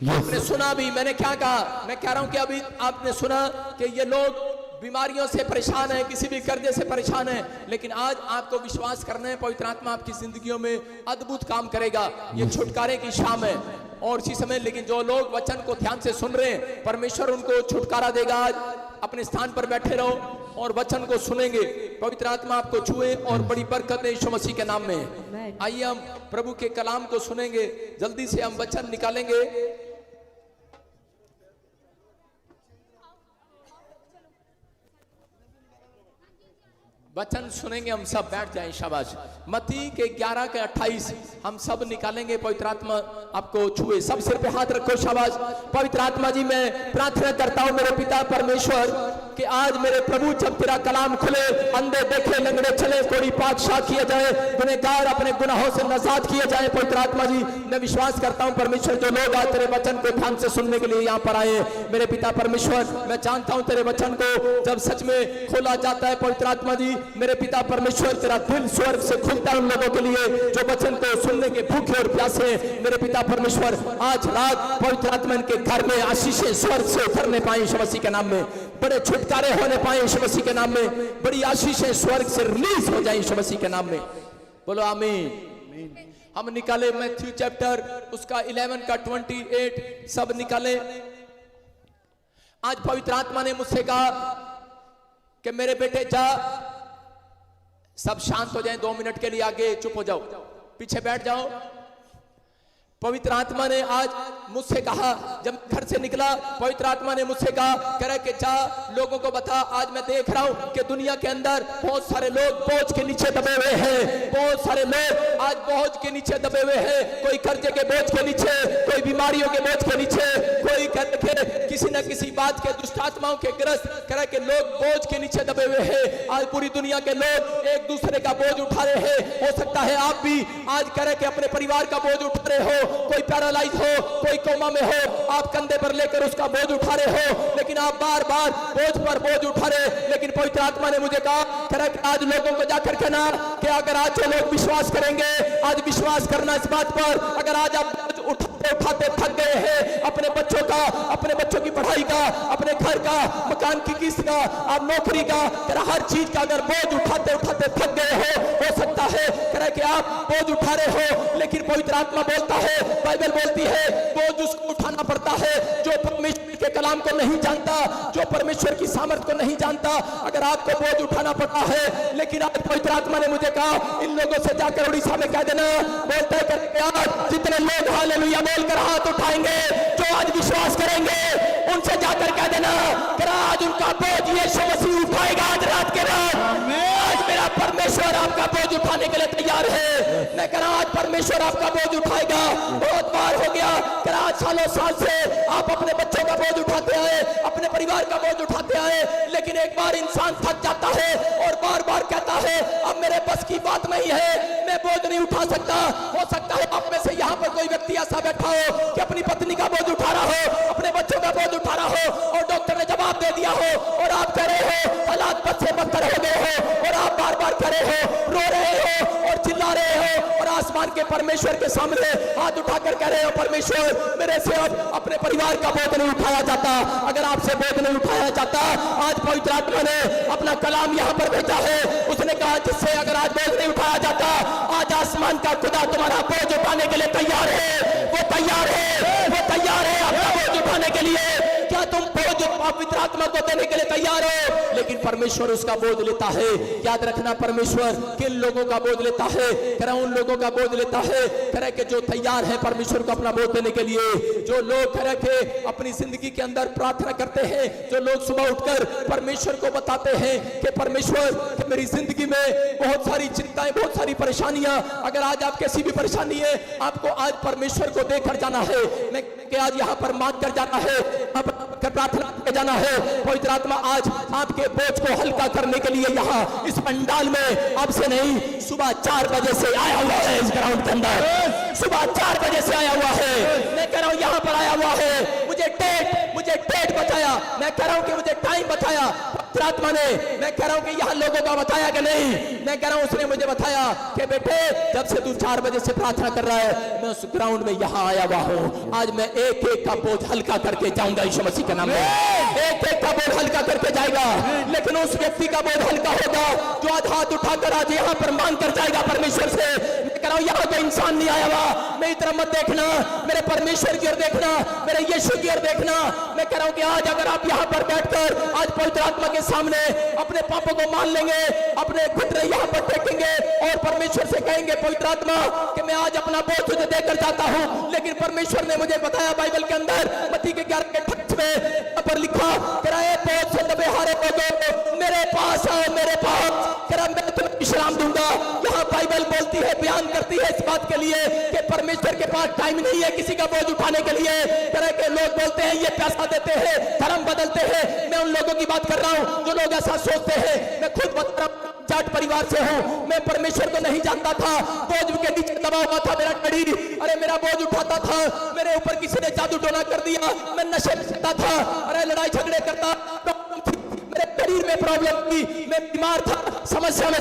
आपने सुना भी, मैंने क्या कहा, मैं कह रहा हूं कि अभी आपने सुना कि ये लोग बीमारियों से परेशान है, किसी भी कर्जे से परेशान है, लेकिन आज आपको विश्वास करना है पवित्र आत्मा आपकी जिंदगियों में अद्भुत काम करेगा। ये छुटकारे की शाम है और इसी समय, लेकिन जो लोग वचन को ध्यान से सुन रहे हैं, परमेश्वर उनको छुटकारा देगा। आज अपने स्थान पर बैठे रहो और वचन को सुनेंगे, पवित्र आत्मा आपको छुए और बड़ी बरकत है यीशु मसीह के नाम में। आइए हम प्रभु के कलाम को सुनेंगे, जल्दी से हम वचन निकालेंगे। वचन सुनेंगे, हम सब बैठ जाएं, शाबाश। मत्ती के 11 के 28 हम सब निकालेंगे, पवित्र आत्मा आपको छुए। सब सिर पे हाथ रखो, शाबाश। पवित्र आत्मा जी, मैं प्रार्थना करता हूं मेरे पिता परमेश्वर कि आज मेरे प्रभु जब तेरा कलाम खुले, अंधे देखे, लंगड़े चले, कोई पाक शाक किया जाए, गुनहगार अपने गुनाहों से नजात किए जाए। पवित्र आत्मा जी, मैं विश्वास करता हूं परमेश्वर, जो लोग आज तेरे वचन को ध्यान से सुनने के लिए यहाँ पर आए, मेरे पिता परमेश्वर, मैं जानता हूं तेरे वचन को जब सच में खोला जाता है पवित्र आत्मा जी, मेरे पिता परमेश्वर, तेरा दिल स्वर्ग से खुलता है उन लोगों के लिए जो वचन को सुनने के भूखे और प्यासे हैं। मेरे पिता परमेश्वर, आज रात पवित्र आत्मा के घर में आशीषें स्वर्ग से उतरने पाए यीशु मसीह के नाम में, बड़े छुटकारे होने पाए यीशु मसीह के नाम में, बड़ी आशीषें स्वर्ग से रिलीज हो जाए यीशु मसीह के नाम में। बोलो आमीन। हम निकाले मैथ्यू चैप्टर उसका 11 का 28 सब निकाले। आज पवित्र आत्मा ने मुझसे कहा कि मेरे बेटे जा, सब शांत हो जाएं, 2 मिनट के लिए आगे चुप हो जाओ, पीछे बैठ जाओ। पवित्र आत्मा ने आज मुझसे कहा, जब घर से निकला पवित्र आत्मा ने मुझसे कहा, कह रहा कि जा लोगों को बता, आज मैं देख रहा हूं कि दुनिया के अंदर बहुत सारे लोग बोझ के नीचे दबे हुए हैं, बहुत सारे लोग आज बोझ के नीचे दबे हुए हैं, कोई कर्जे के बोझ के नीचे, कोई बीमारियों के बोझ के नीचे, कोई किसी न किसी बात के दुष्ट आत्माओं के ग्रस्त, कह रहा कि लोग बोझ के नीचे दबे हुए हैं। आज पूरी दुनिया के लोग एक दूसरे का बोझ उठा रहे हैं। हो सकता है आप भी आज कह रहे कि अपने परिवार का बोझ उठा रहे हो, कोई पैरालाइज हो, कोई कोमा में हो, आप कंधे पर लेकर उसका बोझ उठा रहे हो, लेकिन आप बार बार बोझ पर बोझ उठा रहे। लेकिन पवित्र आत्मा ने मुझे कहा, आज लोगों को जाकर कहना कि अगर आज जो लोग विश्वास करेंगे, आज विश्वास करना इस बात पर, अगर आज आप उठाते उठाते थक गए हैं, अपने बच्चों का, अपने बच्चों की पढ़ाई का, अपने घर का, मकान की किस्त का, आप नौकरी का, हर चीज का अगर बोझ उठाते उठाते थक गए हो सकता है कि आप बोझ उठा रहे हो, लेकिन पवित्र आत्मा बोलता है, बाइबल बोलती है, बोझ उसको उठाना पड़ता है जो परमेश्वर के कलाम को नहीं जानता, जो परमेश्वर की सामर्थ को नहीं जानता। अगर आपको बोझ उठाना पड़ता है, लेकिन आज पवित्र आत्मा ने मुझे कहा, इन लोगों से जाकर उड़ीसा में कह देना, बोलते हैं जितने लोग हालेलुया बोलकर हाथ उठाएंगे, जो आज विश्वास करेंगे, उनसे जाकर कह देना कि आज उनका बोझ यीशु मसीह उठाएगा। आज रात के रात आज मेरा परमेश्वर आपका बोझ उठाने के लिए तैयार है। मैं कह रहा आज परमेश्वर आपका बोझ उठाएगा। बहुत बार हो गया कि आज सालों साल से आप अपने बच्चों का बोझ उठाते आए, अपने परिवार का बोझ उठाते आए, लेकिन एक बार इंसान थक जाता है और बार बार कहता है अब मेरे बस की बात नहीं है, मैं बोझ नहीं उठा सकता। हो सकता है आप में से यहाँ पर कोई व्यक्ति ऐसा बैठा हो कि अपनी पत्नी का बोझ उठा रहा हो, अपने बच्चों का बोझ उठा रहा हो, और डॉक्टर ने जवाब दे दिया हो और आप कह रहे हो हालात बद से बदतर हो गए हो, और आप बार बार कह रहे हो, रो रहे हो और चिल्ला रहे हो, और आसमान के परमेश्वर के सामने हाथ उठाकर कह रहे हो, परमेश्वर मेरे से अब अपने परिवार का बोझ नहीं उठाया जाता। अगर आपसे बोझ नहीं उठाया जाता, आज पवित्र आत्मा ने अपना कलाम यहाँ पर भेजा है, उसने कहा जिससे अगर आज बोझ नहीं उठाया जाता, आज आसमान का खुदा तुम्हारा बोझ उठाने के लिए तैयार है। वो तैयार है, वो तैयार है आपका बोझ उठाने के लिए। क्या तुम बोझ पवित्र आत्मा को देने के लिए तैयार हो? लेकिन परमेश्वर उसका बोझ लेता है। याद रखना, परमेश्वर किन लोगों का बोझ लेता है? कह उन लोगों का बोझ लेता है कह के जो तैयार है परमेश्वर को अपना बोझ देने के लिए। जो लोग कह के अपनी जिंदगी के अंदर प्रार्थना करते हैं, जो लोग सुबह उठकर परमेश्वर को बताते हैं कि परमेश्वर कि मेरी जिंदगी में बहुत सारी चिंताएं, बहुत सारी परेशानियां, अगर आज आप कैसी भी परेशानी है, आपको आज परमेश्वर को देकर जाना है। मैं आज यहाँ पर मांग कर जाना है, प्रार्थना करके जाना है। पवित्र आत्मा आज आपके बोझ को हल्का करने के लिए यहाँ इस पंडाल में अब से नहीं, सुबह 4 बजे से आया हुआ है। इस ग्राउंड के अंदर सुबह 4 बजे से आया हुआ है। मैं कह रहा हूँ यहाँ पर आया हुआ है। मुझे डेट बताया, मैं कह रहा हूँ कि मुझे टाइम बताया। पवित्र आत्मा ने, मैं कह रहा हूं कि यहाँ लोगों का बताया कि नहीं, मैं कह रहा हूं उसने मुझे बताया कि बेटे जब से तू 4 बजे से प्रार्थना कर रहा है मैं उस ग्राउंड में यहाँ आया हुआ हूँ। आज मैं एक एक का बोझ हल्का करके जाऊंगा यीशु मसीह के नाम में, एक एक का बोझ हल्का करके जाएगा। लेकिन उस व्यक्ति का बोझ हल्का होगा जो आज हाथ उठाकर आज यहाँ पर मांग कर जाएगा परमेश्वर से। मैं कह रहा हूं यहाँ कोई इंसान नहीं आया हुआ, मेरी तरफ मत देखना, मेरे परमेश्वर की ओर देखना, मेरे यीशु की ओर देखना। मैं कह रहा हूं कि आज अगर आप यहाँ पर बैठकर आज पवित्र आत्मा के सामने अपने पापों को मान लेंगे, अपने घुटने यहाँ पर टेकेंगे और परमेश्वर से कहेंगे पवित्र आत्मा कि मैं आज अपना बोझ तुझे देकर जाता हूँ। लेकिन परमेश्वर ने मुझे बताया बाइबल के अंदर मत्ती के 11 में पर लिखा किराए बोझ से दबे हारे लोगों मेरे पास आओ, मेरे पास करा मैं तुम्हें विश्राम दूंगा। यहाँ बाइबल बोलती है, बयान करती है इस बात के लिए कि परमेश्वर के पास टाइम नहीं है किसी का बोझ उठाने के लिए। तरह के लोग बोलते हैं ये पैसा देते हैं, धर्म बदलते हैं। मैं उन लोगों की बात कर रहा हूँ जो लोग ऐसा सोचते हैं। मैं खुद बता रहा हूं, जाट परिवार से हूँ, मैं परमेश्वर को नहीं जानता था, बोझ के नीचे दबा हुआ था मेरा डैडी। अरे मेरा बोझ उठाता था, मेरे ऊपर किसी ने जादू टोना कर दिया, मैं नशे करता था, अरे लड़ाई झगड़े करता, मेरे शरीर में प्रॉब्लम थी, मैं बीमार था, समस्या में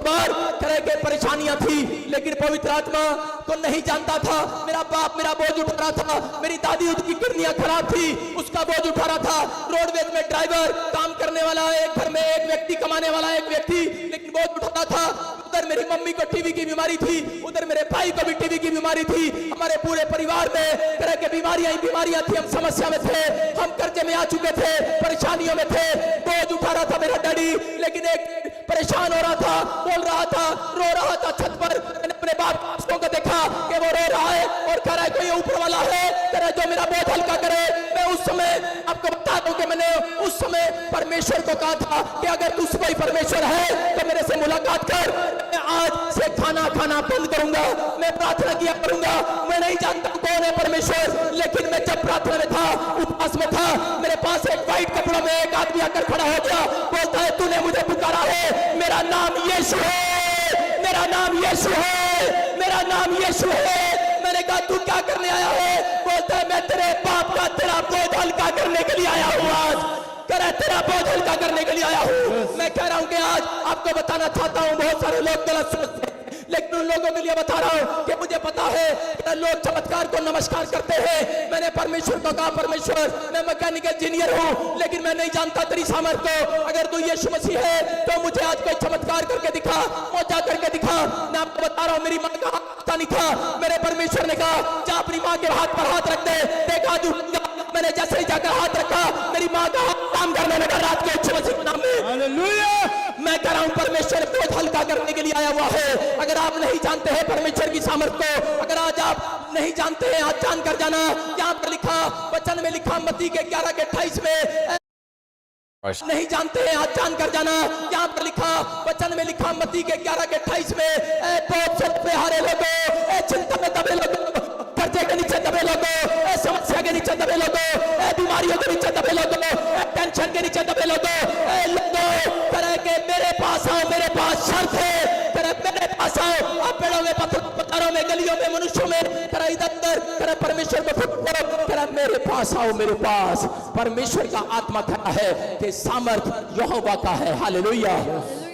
बार तरह के परेशानियां थी। लेकिन पवित्र आत्मा को नहीं जानता था। मेरा बाप मेरा बोझ उठा रहा था, मेरी दादी उसकी किडनियां खराब थी, उसका बोझ उठा रहा था। रोडवेज में ड्राइवर, काम करने वाला एक घर में एक व्यक्ति, कमाने वाला एक व्यक्ति, लेकिन बोझ उठाता था। उधर मेरी मम्मी को टीबी की बीमारी थी, उधर मेरे भाई को भी टीबी की बीमारी थी। हमारे पूरे परिवार में तरह के बीमारियां ही बीमारियां थी। हम समस्या में थे, हम कर्जे में आ चुके थे, परेशानियों में थे। बोझ उठा रहा था मेरा डैडी, लेकिन एक परेशान हो रहा था, बोल रहा था, रो रहा था छत पर। मैंने अपने बाप को देखा कि वो रो रहा है और कह रहा है कोई ऊपर वाला है तेरा जो मेरा बोझ हल्का करे। मैं उस समय आपको बता दूं कि मैंने उस समय परमेश्वर को कहा था कि अगर तू कोई परमेश्वर है तो मेरे से मुलाकात कर। मैं आज से खाना खाना बंद करूंगा, मैं प्रार्थना किया करूंगा। मैं नहीं जानता कौन है परमेश्वर, लेकिन मैं जब प्रार्थना में था, उपवास में था, मेरे पास एक व्हाइट कपड़ा में एक आदमी आकर खड़ा हो गया, बोलता है तूने मुझे पुकारा है, मेरा नाम यीशु है, मेरा नाम यीशु है, मेरा नाम यीशु है। मैंने कहा तू क्या करने आया है? बोलता है मैं तेरे बाप का तेरा बोझ हल्का करने के लिए आया हूँ। आज कह रहा है तेरा बोझ हल्का करने के लिए आया हूँ। मैं कह रहा हूँ कि आज आपको बताना चाहता हूँ, बहुत सारे लोग गलत सोचते हैं, लेकिन उन लोगों के लिए बता रहा हूं कि मुझे पता है कि लोग चमत्कार को नमस्कार करते हैं। मैंने परमेश्वर को कहा परमेश्वर मैं मैकेनिकल इंजीनियर हूं, लेकिन मैं नहीं जानता तेरी सामर्थ्य को। अगर तू यीशु मसीह है तो मुझे आज कोई चमत्कार करके दिखा, मौजा करके दिखा। मैं आपको बता रहा हूं मेरी मां का हाथ नहीं था, मेरे परमेश्वर ने कहा जा अपनी मां के हाथ पर हाथ रख दे, देखा तू। मैंने जैसे ही जाकर हाथ रखा, मेरी मां का हाथ काम करने लगा रात के यीशु मसीह के नाम में। हालेलुया। मैं कह रहा हूं परमेश्वर बोझ हल्का करने के लिए आया हुआ है। अगर आप नहीं जानते हैं परमेश्वर की सामर्थ्य को, अगर आज आप नहीं जानते हैं, आज जानकर जाना। यहाँ पर लिखा, वचन में लिखा मत्ती के 11:28 में, नहीं जानते हैं आज जानकर जाना। यहाँ पर लिखा, वचन में लिखा मत्ती के 11:28 में, ए बोझ पे हारे लोगों, ए चिंता में दबे लोगों, कर्जे के नीचे दबे लोगों, ए समस्या के नीचे दबे लोगों, ए बीमारियों के नीचे दबे लोगों, ए टेंशन के नीचे दबे लोगों, ए लोगों तरह के मेरे पास आओ, मेरे पास शर्त है, तरह मेरे पास आओ। आप पेड़ों में, पत्थरों में, गलियों में, मनुष्यों में, तरह इधर तरह परमेश्वर को फुटकारो, तरह मेरे पास आओ, मेरे पास। परमेश्वर का आत्मा खड़ा है कि सामर्थ यहोवा का है। हालेलुया।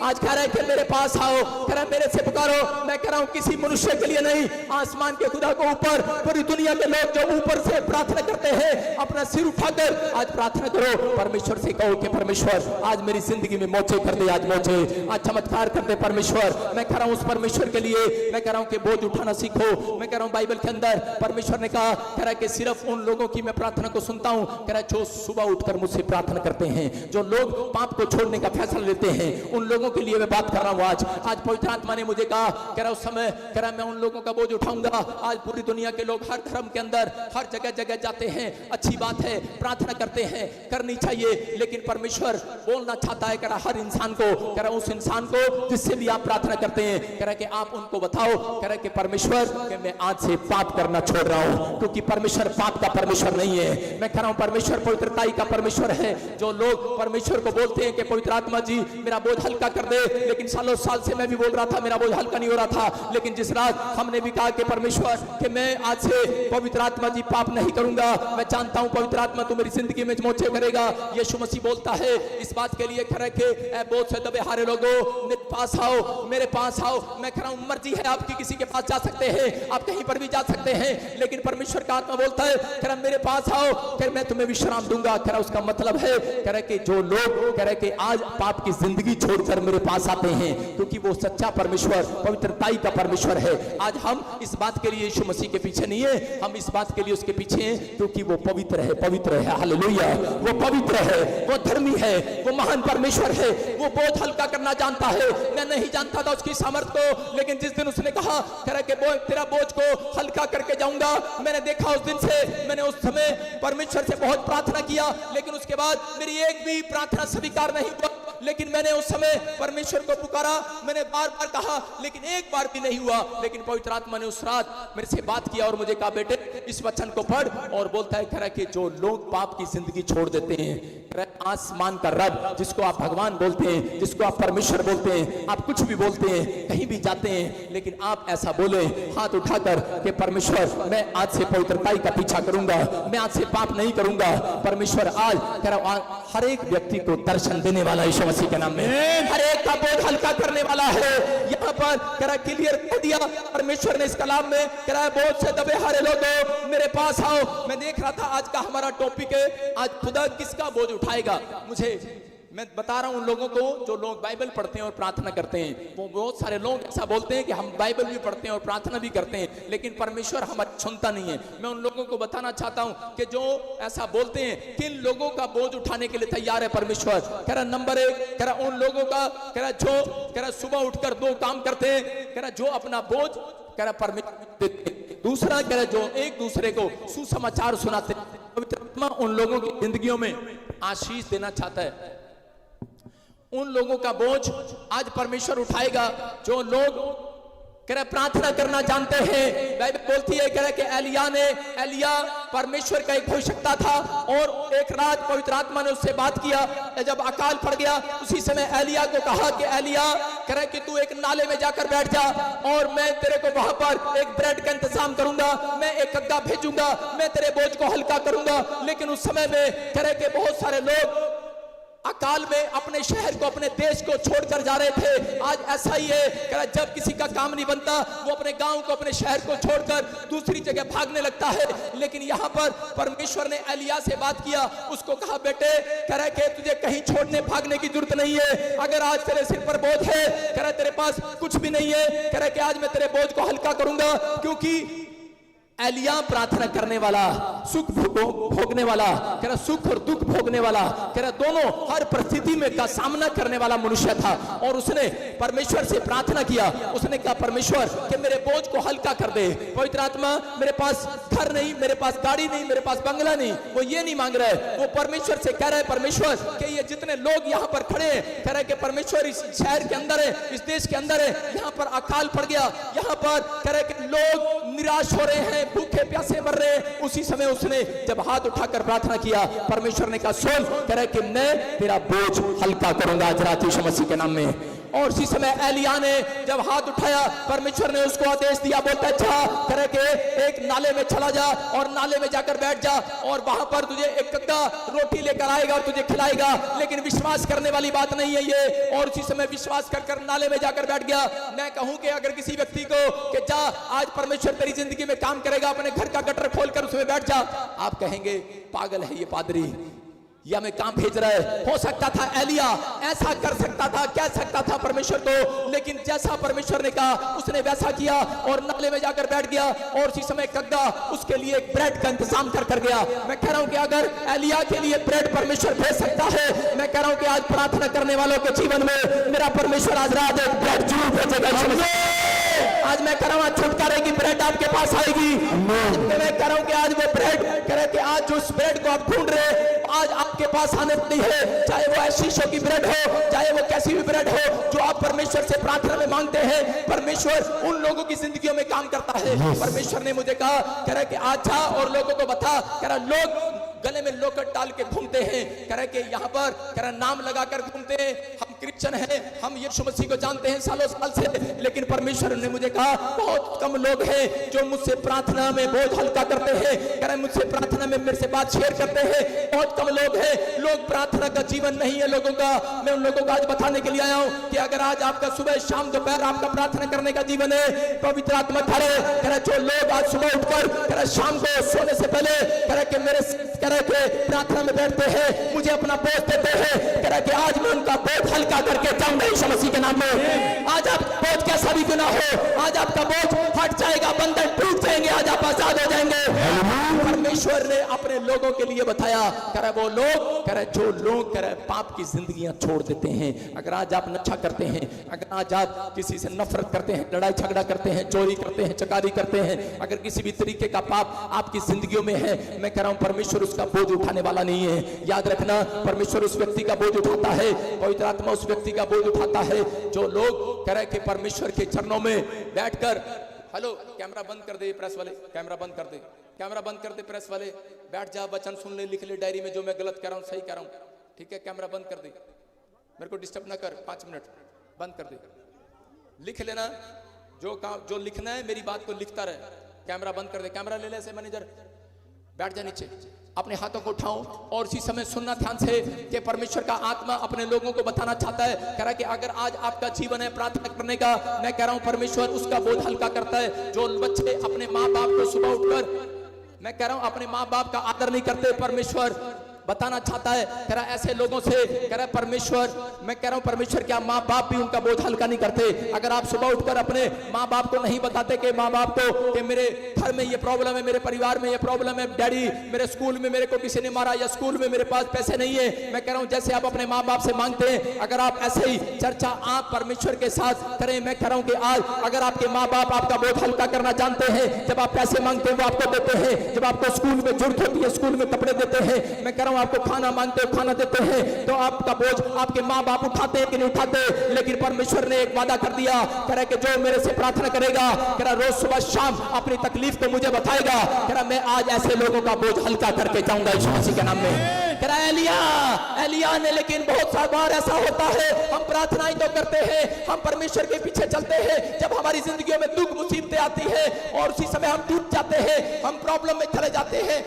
आज कह रहा है कि मेरे पास आओ, कह रहा है मेरे से पुकारो। मैं कह रहा हूं किसी मनुष्य के लिए नहीं, आसमान के खुदा को ऊपर, पूरी दुनिया के लोग जो ऊपर से प्रार्थना करते हैं, अपना सिर उठाकर आज प्रार्थना करो। परमेश्वर से कहो कि परमेश्वर आज मेरी जिंदगी में मौजे कर दे, आज मौजे, आज चमत्कार कर दे परमेश्वर। मैं कह रहा हूं उस परमेश्वर के लिए मैं कह रहा हूं कि बोझ उठाना सीखो। मैं कह रहा हूं बाइबल के अंदर परमेश्वर ने कहा, कह रहा है कि सिर्फ उन लोगों की मैं प्रार्थना को सुनता हूं, कह रहा है जो सुबह उठकर मुझसे प्रार्थना करते हैं, जो लोग पाप को छोड़ने का फैसला लेते हैं, उन लोगों के लिए मैं बात कर रहा हूं। आज पवित्र आत्मा ने मुझे कहा, कह रहा उस समय कह रहा मैं उन लोगों का बोझ उठाऊंगा। आज पूरी दुनिया के लोग हर धर्म के अंदर हर जगह जगह जाते हैं, अच्छी बात है, प्रार्थना करते हैं, करनी चाहिए, लेकिन परमेश्वर बोलना चाहता है, कह रहा हर इंसान को, कह रहा उस इंसान को जिससे भी आप प्रार्थना करते हैं, कह रहा कि आप उनको बताओ, कह रहा कि परमेश्वर कि मैं आज से पाप करना छोड़ रहा हूं, क्योंकि परमेश्वर पाप का परमेश्वर नहीं है। मैं कह रहा हूं परमेश्वर पवित्रताई का परमेश्वर है। जो लोग परमेश्वर को बोलते हैं कि पवित्र आत्मा जी मेरा बोझ हल्का कर दे। लेकिन सालों साल से मैं भी बोल रहा था, मेरा बोझ हल्का नहीं हो रहा था। लेकिन जिस रात हमने भी कहा कि परमेश्वर कि मैं आज से पवित्र आत्मा जी पाप नहीं करूंगा, मैं जानता हूं पवित्र आत्मा तू मेरी जिंदगी में मोचे करेगा। यीशु मसीह बोलता है इस बात के लिए खड़ा के ऐ बोझ से दबे हारे लोगों मेरे पास आओ, मेरे पास आओ। मैं कह रहा हूं मर्जी है आपकी, किसी के पास जा सकते हैं, आप कहीं पर भी जा सकते हैं, लेकिन परमेश्वर का आत्मा बोलता है कह रहा मेरे पास आओ, फिर मैं तुम्हें विश्राम दूंगा। कह रहा उसका मतलब है कह रहा कि जो लोग कह रहे कि आज पाप की जिंदगी छोड़कर मेरे पास आते हैं, क्योंकि वो सच्चा परमेश्वर पवित्रताई का परमेश्वर है। आज हम इस बात के लिए यीशु मसीह के पीछे नहीं है, हम इस बात के लिए उसके पीछे हैं क्योंकि वो पवित्र है, पवित्र है। हालेलुया, वो पवित्र है, वो धर्मी है, वो महान परमेश्वर है, वो बोझ हल्का करना जानता है। मैं नहीं जानता था उसकी सामर्थ को, लेकिन जिस दिन उसने कहा कह कि तेरा बोझ को हल्का करके जाऊंगा, मैंने देखा उस दिन से मैंने उस समय परमेश्वर से बहुत प्रार्थना किया, लेकिन उसके बाद मेरी एक भी प्रार्थना स्वीकार नहीं हुआ। लेकिन मैंने उस समय परमेश्वर को पुकारा, मैंने बार बार कहा, लेकिन एक बार भी नहीं हुआ। लेकिन पवित्र आत्मा ने उस रात मेरे से बात किया और मुझे कहा बेटे इस वचन को पढ़, और बोलता है कह रहा कि जो लोग पाप की जिंदगी छोड़ देते हैं, आसमान का रब जिसको आप भगवान बोलते हैं, जिसको आप परमेश्वर बोलते हैं, आप कुछ भी बोलते हैं, कहीं भी जाते हैं, लेकिन आप ऐसा बोले हाथ उठाकर कि परमेश्वर मैं आज से पवित्रताई का पीछा करूंगा, मैं आज से पाप नहीं करूंगा। परमेश्वर आज कह रहा हर एक व्यक्ति को दर्शन देने वाला यीशु मसीह के नाम में, हर एक का बोझ हल्का करने वाला है। यहाँ पर कह रहा क्लियर कर दिया परमेश्वर ने इस कलाम में, कह रहा बोझ से दबे हारे लोगों मेरे पास आओ। मैं देख रहा था आज का हमारा टॉपिक है आज खुदा किसका बोझ उठाएगा। मुझे मैं बता रहा हूं उन लोगों को जो लोग बाइबल पढ़ते हैं और प्रार्थना करते हैं, वो बहुत सारे लोग ऐसा बोलते हैं कि हम बाइबल भी पढ़ते हैं और प्रार्थना भी करते हैं, लेकिन परमेश्वर हमारी सुनता नहीं है। मैं उन लोगों को बताना चाहता हूं कि जो ऐसा बोलते हैं किन लोगों का बोझ उठाने के लिए तैयार है परमेश्वर। कह रहा नंबर एक, कह रहा उन लोगों का, कह रहा जो कह रहा सुबह उठकर दो काम करते हैं, कह रहा जो अपना बोझ कह रहा परमेश्वर देते हैं। दूसरा कह रहा जो एक दूसरे को सुसमाचार सुनाते हैं। पवित्र आत्मा उन लोगों की जिंदगियों में आशीष देना चाहता है। उन लोगों का बोझ आज परमेश्वर उठाएगा जो लोग कह रहे प्रार्थना करना जानते हैं। बाइबल बोलती है कह रहे कि एलिया परमेश्वर का एक भविष्यवक्ता था, और एक रात पवित्र आत्मा ने उससे बात किया। जब अकाल पड़ गया उसी समय एलिया को कहा कि एलिया कह रहे कि तू एक नाले में जाकर बैठ जा और मैं तेरे को वहां पर एक ब्रेड का इंतजाम करूंगा, मैं एक गद्दा भेजूंगा, मैं तेरे बोझ को हल्का करूंगा। लेकिन उस समय में कह रहे कि बहुत सारे लोग अकाल में अपने शहर को अपने देश को छोड़कर जा रहे थे। आज ऐसा ही है, जब किसी का काम नहीं बनता वो अपने गांव को अपने शहर को छोड़कर दूसरी जगह भागने लगता है। लेकिन यहाँ पर परमेश्वर ने एलिया से बात किया, उसको कहा बेटे कह रहा कि तुझे कहीं छोड़ने भागने की जरूरत नहीं है। अगर आज तेरे सिर पर बोझ है, कह रहा तेरे पास कुछ भी नहीं है, कह रहा कि आज मैं तेरे बोझ को हल्का करूंगा। क्योंकि एलिया प्रार्थना करने वाला, सुख भोगने वाला, कह रहा सुख और दुख भोगने वाला, कह रहा दोनों हर परिस्थिति में का सामना करने वाला मनुष्य था। और उसने परमेश्वर से प्रार्थना किया, उसने कहा परमेश्वर कि मेरे बोझ को हल्का कर दे। पवित्र आत्मा मेरे पास घर नहीं, मेरे पास गाड़ी नहीं, मेरे पास बंगला नहीं, वो ये नहीं मांग रहा है, वो परमेश्वर से कह रहा है परमेश्वर कि ये जितने लोग यहाँ पर खड़े हैं, कह रहे कि परमेश्वर इस शहर के अंदर है, इस देश के अंदर है, यहाँ पर अकाल पड़ गया, यहाँ पर कह रहे कि लोग निराश हो रहे हैं, भूखे प्यासे मर रहे। उसी समय उसने जब हाथ उठाकर प्रार्थना किया, परमेश्वर ने कहा सुन, कह रहा कि मैं तेरा बोझ हल्का करूंगा आज रात यीशु मसीह के नाम में। और उसी समय एलिया ने जब हाथ उठाया, परमेश्वर ने उसको आदेश दिया, बोलता जा कह रहा कि एक नाले में चला जा और नाले में जाकर बैठ जा और वहां पर तुझे एक कद्दा रोटी लेकर आएगा और तुझे खिलाएगा। लेकिन विश्वास करने वाली बात नहीं है ये। और उसी समय विश्वास कर नाले में जाकर बैठ गया। मैं कहूं कि अगर किसी व्यक्ति को कि जा आज परमेश्वर तेरी जिंदगी में काम करेगा, अपने घर का गटर खोलकर उसमें बैठ जा, आप कहेंगे पागल है ये पादरी, या मैं काम भेज रहा है। हो सकता था एलिया ऐसा कर सकता था, कह सकता था परमेश्वर को, लेकिन जैसा परमेश्वर ने कहा उसने वैसा किया और नाले में जाकर बैठ गया। और उसी समय कद्दा उसके लिए एक ब्रेड का इंतजाम कर गया। मैं कह रहा हूं कि अगर एलिया के लिए ब्रेड परमेश्वर भेज सकता है, मैं कह रहा हूं कि आज प्रार्थना करने वालों के जीवन में मेरा परमेश्वर आज रात एक ब्रेड जरूर भेजेगा। आज मैं कह रहा हूं छुटकारे की ब्रेड आपके पास आएगी। मैं कह रहा हूं कि आज वो ब्रेड कह रहे कि आज जो ब्रेड को आप ढूंढ रहे आज आपके पास आने नहीं है, चाहे वो शीशों की ब्रेड हो, चाहे वो कैसी भी ब्रेड हो जो आप परमेश्वर से प्रार्थना में मांगते हैं, परमेश्वर उन लोगों की जिंदगियों में काम करता है। परमेश्वर ने मुझे कहा, कह रहा कि आज जा और लोगों को बता, कह रहा लोग गले में लोकट डाल के घूमते हैं, कह रहा कि यहाँ पर कह रहा नाम लगाकर घूमते हैं, हम क्रिश्चियन हैं, हम यीशु मसीह को जानते हैं सालों साल से, लेकिन परमेश्वर ने मुझे कहा बहुत कम लोग हैं जो मुझसे प्रार्थना में बोझ हल्का करते हैं, कह रहे मुझसे प्रार्थना में मेरे से बात शेयर करते हैं। बहुत कम लोग हैं, लोग प्रार्थना का जीवन नहीं है लोगों का। मैं उन लोगों को आज बताने के लिए आया हूं कि अगर आज आपका सुबह शाम दोपहर आपका प्रार्थना करने का जीवन है, पवित्र आत्मा खड़े कह रहे जो लोग आज सुबह उठकर कह रहे शाम को सोने से पहले कह रहे कि मेरे कह रहे कि प्रार्थना में बैठते हैं, मुझे अपना बोझ देते हैं, कह रहे कि आज मैं उनका बोझ हल्का करके जाऊंगा यीशु मसीह के नाम में। आज आप बोझ कैसा भी क्यों ना हो, आज आपका बोझ हट जाएगा, बंधन टूट जाएंगे, आज आप आजाद हो जाएंगे। परमेश्वर ने अपने लोगों के लिए बताया, कह रहे वो लोग कह रहे जो लोग कह रहे पाप की जिंदगियां छोड़ देते हैं। अगर आज आप नशा करते हैं, अगर आज आप किसी से नफरत करते हैं, लड़ाई झगड़ा करते हैं, चोरी करते हैं, चकारी करते हैं, अगर किसी भी तरीके का पाप आपकी जिंदगियों में है, मैं कह रहा हूं परमेश्वर उसका बोझ उठाने वाला नहीं है। याद रखना, परमेश्वर उस व्यक्ति का बोझ उठाता है, पवित्र आत्मा उस व्यक्ति का बोझ उठाता है जो लोग कह रहे कि परमेश्वर के चरणों में बैठकर, हेलो कैमरा बंद कर दे प्रेस वाले, कैमरा बंद कर दे, कैमरा बंद कर दे प्रेस वाले, बैठ जा, वचन सुन ले, लिख ले डायरी में जो मैं गलत कह रहा हूं सही कह रहा हूं, ठीक है? कैमरा बंद कर दे, मेरे को डिस्टर्ब ना कर, 5 मिनट बंद कर दे, लिख लेना जो काम जो लिखना है, मेरी बात को लिखता रहे। कैमरा बंद कर दे, कैमरा ले ले से मैनेजर, बैठ जा नीचे, अपने हाथों को उठाओ और इसी समय सुनना ध्यान से कि परमेश्वर का आत्मा अपने लोगों को बताना चाहता है। कह रहा है कि अगर आज आपका जीवन है प्रार्थना करने का, मैं कह रहा हूं परमेश्वर उसका बोझ हल्का करता है। जो बच्चे अपने माँ बाप को सुबह उठकर, मैं कह रहा हूं अपने माँ बाप का आदर नहीं करते, परमेश्वर बताना चाहता है। कह रहा ऐसे लोगों से कह रहा परमेश्वर, मैं कह रहा हूं परमेश्वर क्या माँ बाप भी उनका बोझ हल्का नहीं करते। अगर आप सुबह उठकर अपने माँ बाप को नहीं बताते कि माँ बाप को कि मेरे घर में ये प्रॉब्लम है, मेरे परिवार में ये प्रॉब्लम है, डैडी मेरे स्कूल में मेरे को किसी ने मारा, या स्कूल में मेरे पास पैसे नहीं है, मैं कह रहा हूं जैसे आप अपने माँ बाप से मांगते हैं, अगर आप ऐसे ही चर्चा आप परमेश्वर के साथ करें, मैं कह रहा हूं कि आज अगर आपके माँ बाप आपका बोझ हल्का करना जानते हैं, जब आप पैसे मांगते हैं वो आपको देते हैं, जब आपको स्कूल में जरूरत होती है स्कूल में कपड़े देते हैं, मैं कह रहा हूं आपको खाना मांगते हो खाना देते हैं, तो आपका बोझ आपके माँ बाप उठाते हैं कि नहीं उठाते। लेकिन परमेश्वर ने एक वादा कर दिया, कह रहा कि जो मेरे से प्रार्थना करेगा, कह रहा रोज सुबह शाम अपनी तकलीफ को मुझे बताएगा, कह रहा मैं आज ऐसे लोगों का बोझ हल्का करके जाऊंगा यीशु मसीह के नाम में। कह रहा एलिया ने, लेकिन बहुत सारी बार ऐसा होता है हम प्रार्थना ही तो करते हैं, हम परमेश्वर के पीछे चलते हैं, जब हमारी जिंदगियों में दुख मुसीबतें आती है और उसी समय हम टूट जाते हैं, हम प्रॉब्लम में चले जाते हैं।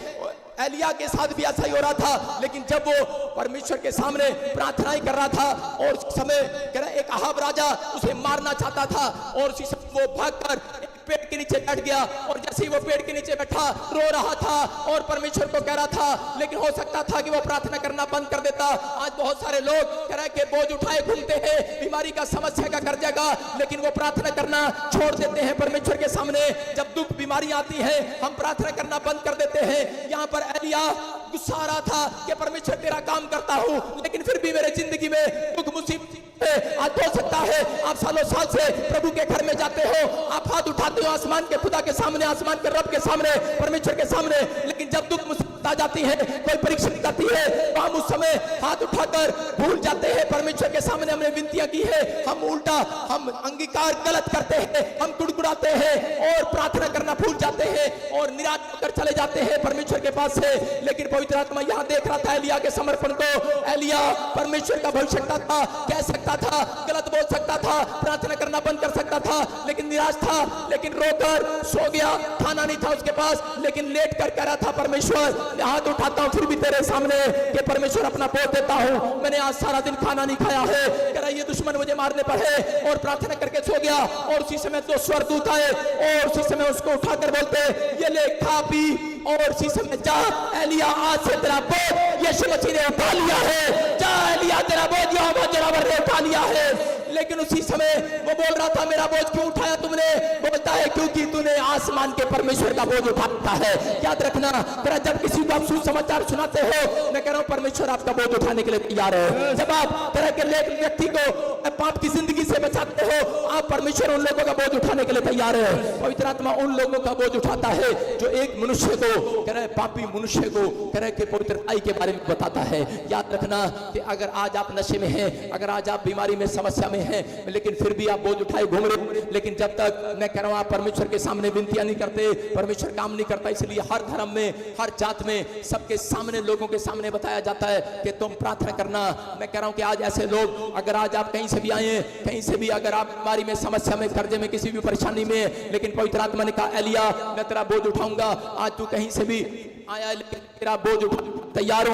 एलिया के साथ भी ऐसा ही हो रहा था, लेकिन जब वो परमेश्वर के सामने प्रार्थना ही कर रहा था और उस समय कह रहा एक अहाब राजा उसे मारना चाहता था और उसी समय वो भागकर पेड़ के नीचे बैठ गया, और जैसे ही वो पेड़ के नीचे बैठा रो रहा था और परमेश्वर को कह रहा था, लेकिन हो सकता था कि वो प्रार्थना करना बंद कर देता। आज बहुत सारे लोग कह रहे कि बोझ उठाए घूमते हैं, बीमारी का समस्या का कर जाएगा, लेकिन वो प्रार्थना करना छोड़ देते हैं परमेश्वर के सामने। जब दुख बीमारी आती है हम प्रार्थना करना बंद कर देते हैं। यहाँ पर एलिया गुस्सा आ रहा था कि परमेश्वर तेरा काम करता हूं, लेकिन फिर भी मेरे जिंदगी में दुख मुसीबत आज हो सकता है। आप सालों साल से प्रभु के घर में जाते हो, आप हाथ उठाते हो आसमान के खुदा के सामने, आसमान के रब के सामने, परमेश्वर के सामने, लेकिन जब दुख मुसीबत आ जाती है, कोई परीक्षा आती है, तो हम उस समय हाथ उठाकर भूल जाते हैं परमेश्वर के सामने हमने विनतियां की है, हम उल्टा हम अंगीकार गलत करते हैं, हम कुड़कुड़ाते हैं और प्रार्थना करना भूल जाते हैं और निराश होकर चले जाते हैं परमेश्वर के पास से। लेकिन पवित्र आत्मा यहाँ देख रहा था एलिया के समर्पण को। एलिया परमेश्वर का भविष्यता था, कह सकता था, गलत बोल सकता था, प्रार्थना करना बंद कर सकता था, लेकिन निराश था, लेकिन रोकर सो गया, खाना नहीं था उसके पास, लेकिन लेट कर कह रहा था परमेश्वर हाथ उठाता हूं फिर भी तेरे सामने कि परमेश्वर अपना बोझ देता हूं, मैंने आज सारा दिन खाना नहीं खाया है, कह रहा ये दुश्मन मुझे मारने पर है, और प्रार्थना करके सो गया। और उसी समय तो स्वर्गदूत आए और उसी समय उसको उठाकर बोलते ये ले खा पी, और उसी समय जा एलिया आज से तेरा बोझ यीशु मसीह ने उठा लिया है, जा एलिया तेरा बोझ यहोवा जनावर ने उठा लिया है। लेकिन उसी समय वो बोल रहा था मेरा बोझ क्यों उठाया तुमने? बोलता है क्योंकि तूने आसमान के परमेश्वर का बोझ उठाता है। याद रखना, तेरा जब किसी को आप सुसमाचार सुनाते हो, मैं कह रहा हूं परमेश्वर आपका बोझ उठाने के लिए तैयार है। जब आप तरह के व्यक्ति को पाप की जिंदगी से बचाते हो, आप परमेश्वर उन लोगों का बोझ उठाने के लिए तैयार है। पवित्र आत्मा उन लोगों का बोझ उठाता है जो एक मनुष्य को कह रहे पापी मनुष्य को कह रहे कि पवित्रताई के बारे में बताता है। याद रखना कि अगर आज आप नशे में हैं, अगर आज आप बीमारी में समस्या में हैं, हैं, लेकिन फिर भी आप बोझ उठाए घूम रहे हो। लेकिन जब तक मैं कह रहा हूं आप परमेश्वर के सामने विनतियां नहीं करते, परमेश्वर काम नहीं करता। इसलिए हर धर्म में, हर जात में, सबके सामने, लोगों के सामने बताया जाता है कि तुम प्रार्थना करना। मैं कह रहा हूं कि आज ऐसे लोग, अगर आज आप कहीं से भी आए, कहीं से भी अगर आप बीमारी में, समस्या में, कर्जे में, किसी भी परेशानी में, लेकिन पवित्र आत्मा ने कहा एलिया मैं तेरा बोझ उठाऊंगा। आज तू कहीं से भी आया लेकिन तेरा बोझ उठा तैयार हो।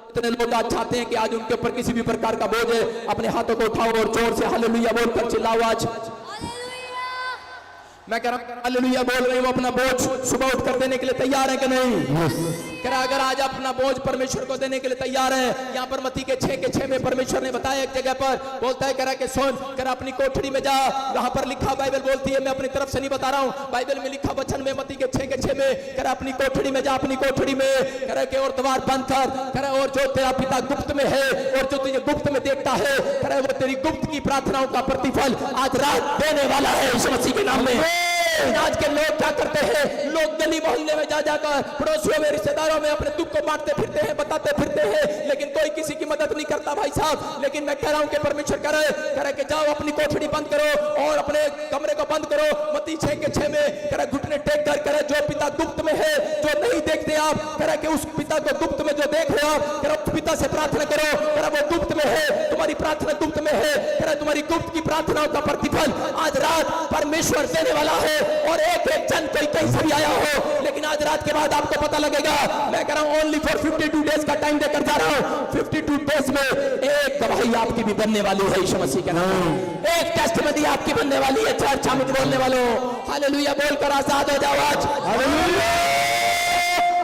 इतने लोग आज चाहते हैं कि आज उनके ऊपर किसी भी प्रकार का बोझ है, अपने हाथों को उठाओ और जोर से हालेलुया बोलकर चिल्लाओ। आज मैं कह रहा हूं हालेलुया बोल रही हूं, अपना बोझ सुबह उठकर देने के लिए तैयार है कि नहीं? कह रहा अगर आज अपना बोझ परमेश्वर को देने के लिए तैयार है। यहाँ पर मत्ती के 6:6 में परमेश्वर ने बताया एक जगह पर, बोलता है कह रहा कि सुन, कह रहा अपनी कोठरी में जा, वहां पर लिखा, बाइबल बोलती है, मैं अपनी तरफ से नहीं बता रहा हूँ, बाइबल में लिखा वचन में मत्ती के 6:6 में, कह रहा अपनी कोठरी में जा, अपनी कोठरी में कह रहा कि और द्वार बंद कर, कह रहा और जो तेरा पिता गुप्त में है और जो तुझे गुप्त में देखता है, कह रहा वो तेरी गुप्त की प्रार्थनाओं का प्रतिफल आज रात देने वाला है यीशु मसीह के नाम में। आज के लोग क्या करते हैं, लोग गली मोहल्ले में जा जाकर पड़ोसियों में, रिश्तेदारों में अपने दुख को बांटते फिरते हैं, बताते फिरते हैं, लेकिन कोई किसी की मदद नहीं करता भाई साहब। लेकिन मैं कह रहा हूं कि परमेश्वर करे कि जाओ अपनी कोठरी बंद करो और अपने कमरे को बंद करो। मत्ती 6:6 में करे घुटने टेक कर करे जो पिता गुप्त में है, जो नहीं देखते आप, करे कि उस पिता को गुप्त में जो देख रहे हो आप, करे उस पिता से प्रार्थना करो, करे वो गुप्त में है, तुम्हारी प्रार्थना गुप्त में है, करे तुम्हारी गुप्त की प्रार्थनाओं का प्रतिफल आज रात परमेश्वर देने वाला है। और एक एक जन कोई कहीं से भी आया हो, लेकिन आज रात के बाद आपको पता लगेगा। मैं कह रहा हूं ओनली फॉर 52 डेज का टाइम देकर जा रहा हूं। 52 डेज में एक गवाही आपकी भी बनने वाली है यीशु मसीह के नाम, एक टेस्टिमनी आपकी बनने वाली है। चर्च में बोलने वालों हालेलुया बोलकर आजाद हो जाओ आज। हालेलुया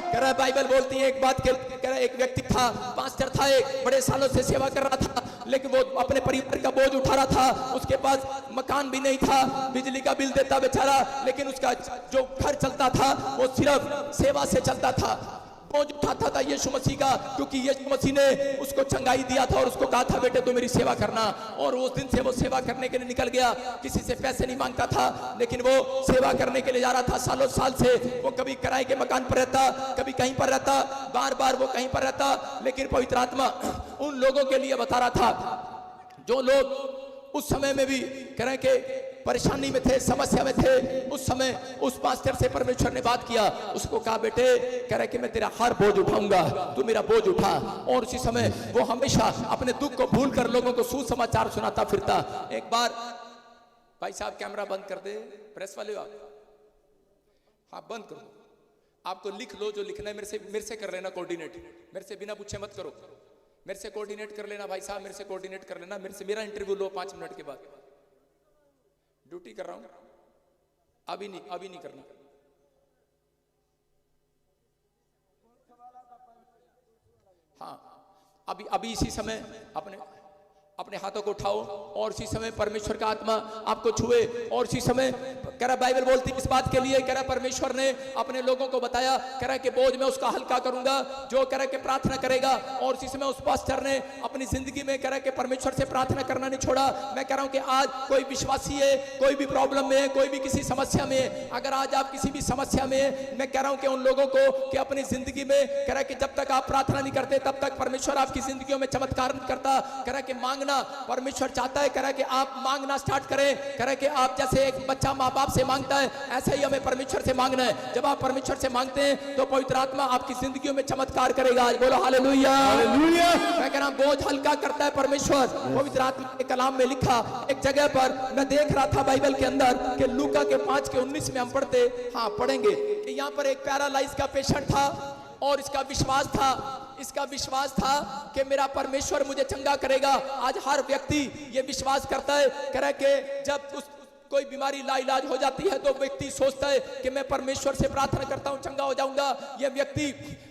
कह रहा बाइबल बोलती है एक बात के, कह रहा एक व्यक्ति था, पास्टर था, एक बड़े सालों से सेवा कर रहा था, लेकिन वो अपने परिवार का बोझ उठा रहा था। उसके पास मकान भी नहीं था, बिजली का बिल देता बेचारा, लेकिन उसका जो घर चलता था वो सिर्फ सेवा से चलता था। बोझ उठाता था यीशु मसीह का, क्योंकि यीशु मसीह ने उसको चंगाई दिया था और उसको कहा था बेटे तू मेरी सेवा करना। और उस दिन से वो सेवा करने के लिए निकल गया, किसी से पैसे नहीं मांगता था, लेकिन वो सेवा करने के लिए जा रहा था। सालों साल से वो कभी किराए के मकान पर रहता, कभी कहीं पर रहता, बार बार वो कहीं पर रहता। लेकिन पवित्र आत्मा उन लोगों के लिए बता रहा था जो लोग उस समय में भी कह रहे कि परेशानी में थे, समस्या में थे। उस समय उस पास्टर से परमेश्वर ने बात किया, उसको कहा बेटे कह रहे कि मैं तेरा हर बोझ उठाऊंगा, तू मेरा बोझ उठा। और उसी समय वो हमेशा अपने दुख को भूलकर लोगों को सुसमाचार सुनाता फिरता। एक बार भाई साहब कैमरा बंद कर दे, प्रेस वाले आप, हाँ बंद करो। आपको लिख लो जो लिखना है, मेरे से कर लेना कोऑर्डिनेट, मेरे से बिना पूछे मत करो, मेरे से कोऑर्डिनेट कर लेना भाई साहब, मेरे से कोऑर्डिनेट कर लेना। मेरा इंटरव्यू लो 5 मिनट के बाद, ड्यूटी कर रहा हूं, अभी नहीं करना। हाँ अभी इसी समय अपने हाथों को उठाओ और इसी समय परमेश्वर का आत्मा आपको छुए। और इसी समय कह रहा बाइबल बोलती इस बात के लिए, कह रहा परमेश्वर ने अपने लोगों को बताया, कह रहा कि बोझ मैं उसका हल्का करूंगा जो कह रहा कि प्रार्थना करेगा। और इसी समय उस पास्टर ने अपनी जिंदगी में कह रहा कि परमेश्वर से प्रार्थना करना नहीं छोड़ा। मैं कह रहा हूं कि आज कोई विश्वासी है, कोई भी प्रॉब्लम में है, कोई भी किसी समस्या में है, अगर आज आप किसी भी समस्या में है, मैं कह रहा हूं कि उन लोगों को कि अपनी जिंदगी में कह रहा कि जब तक आप प्रार्थना नहीं करते तब तक परमेश्वर आपकी जिंदगियों में चमत्कार नहीं करता। कह रहा कि मांगना परमेश्वर चाहता है, कह रहा कि आप मांगना स्टार्ट करें। कह रहा कि आप जैसे एक बच्चा माँ बाप से मांगता है, ऐसे ही हमें परमेश्वर से मांगना है। जब आप परमेश्वर से मांगते हैं तो पवित्र आत्मा आपकी जिंदगियों में चमत्कार करेगा। आज बोलो हालेलुया। मैं कह रहा हूं बोझ हल्का करता है परमेश्वर। पवित्र आत्मा के कलाम में लिखा एक जगह पर मैं देख रहा था बाइबल के अंदर कि लूका के 5:19 में हम पढ़ेंगे कि यहाँ पर एक पैरालाइज का पेशेंट था और इसका विश्वास था कि मेरा परमेश्वर मुझे चंगा करेगा। आज हर व्यक्ति ये विश्वास करता है, कह रहा है कि जब कोई बीमारी लाइलाज हो जाती है तो व्यक्ति सोचता है कि मैं परमेश्वर से प्रार्थना करता हूं चंगा हो जाऊंगा। यह व्यक्ति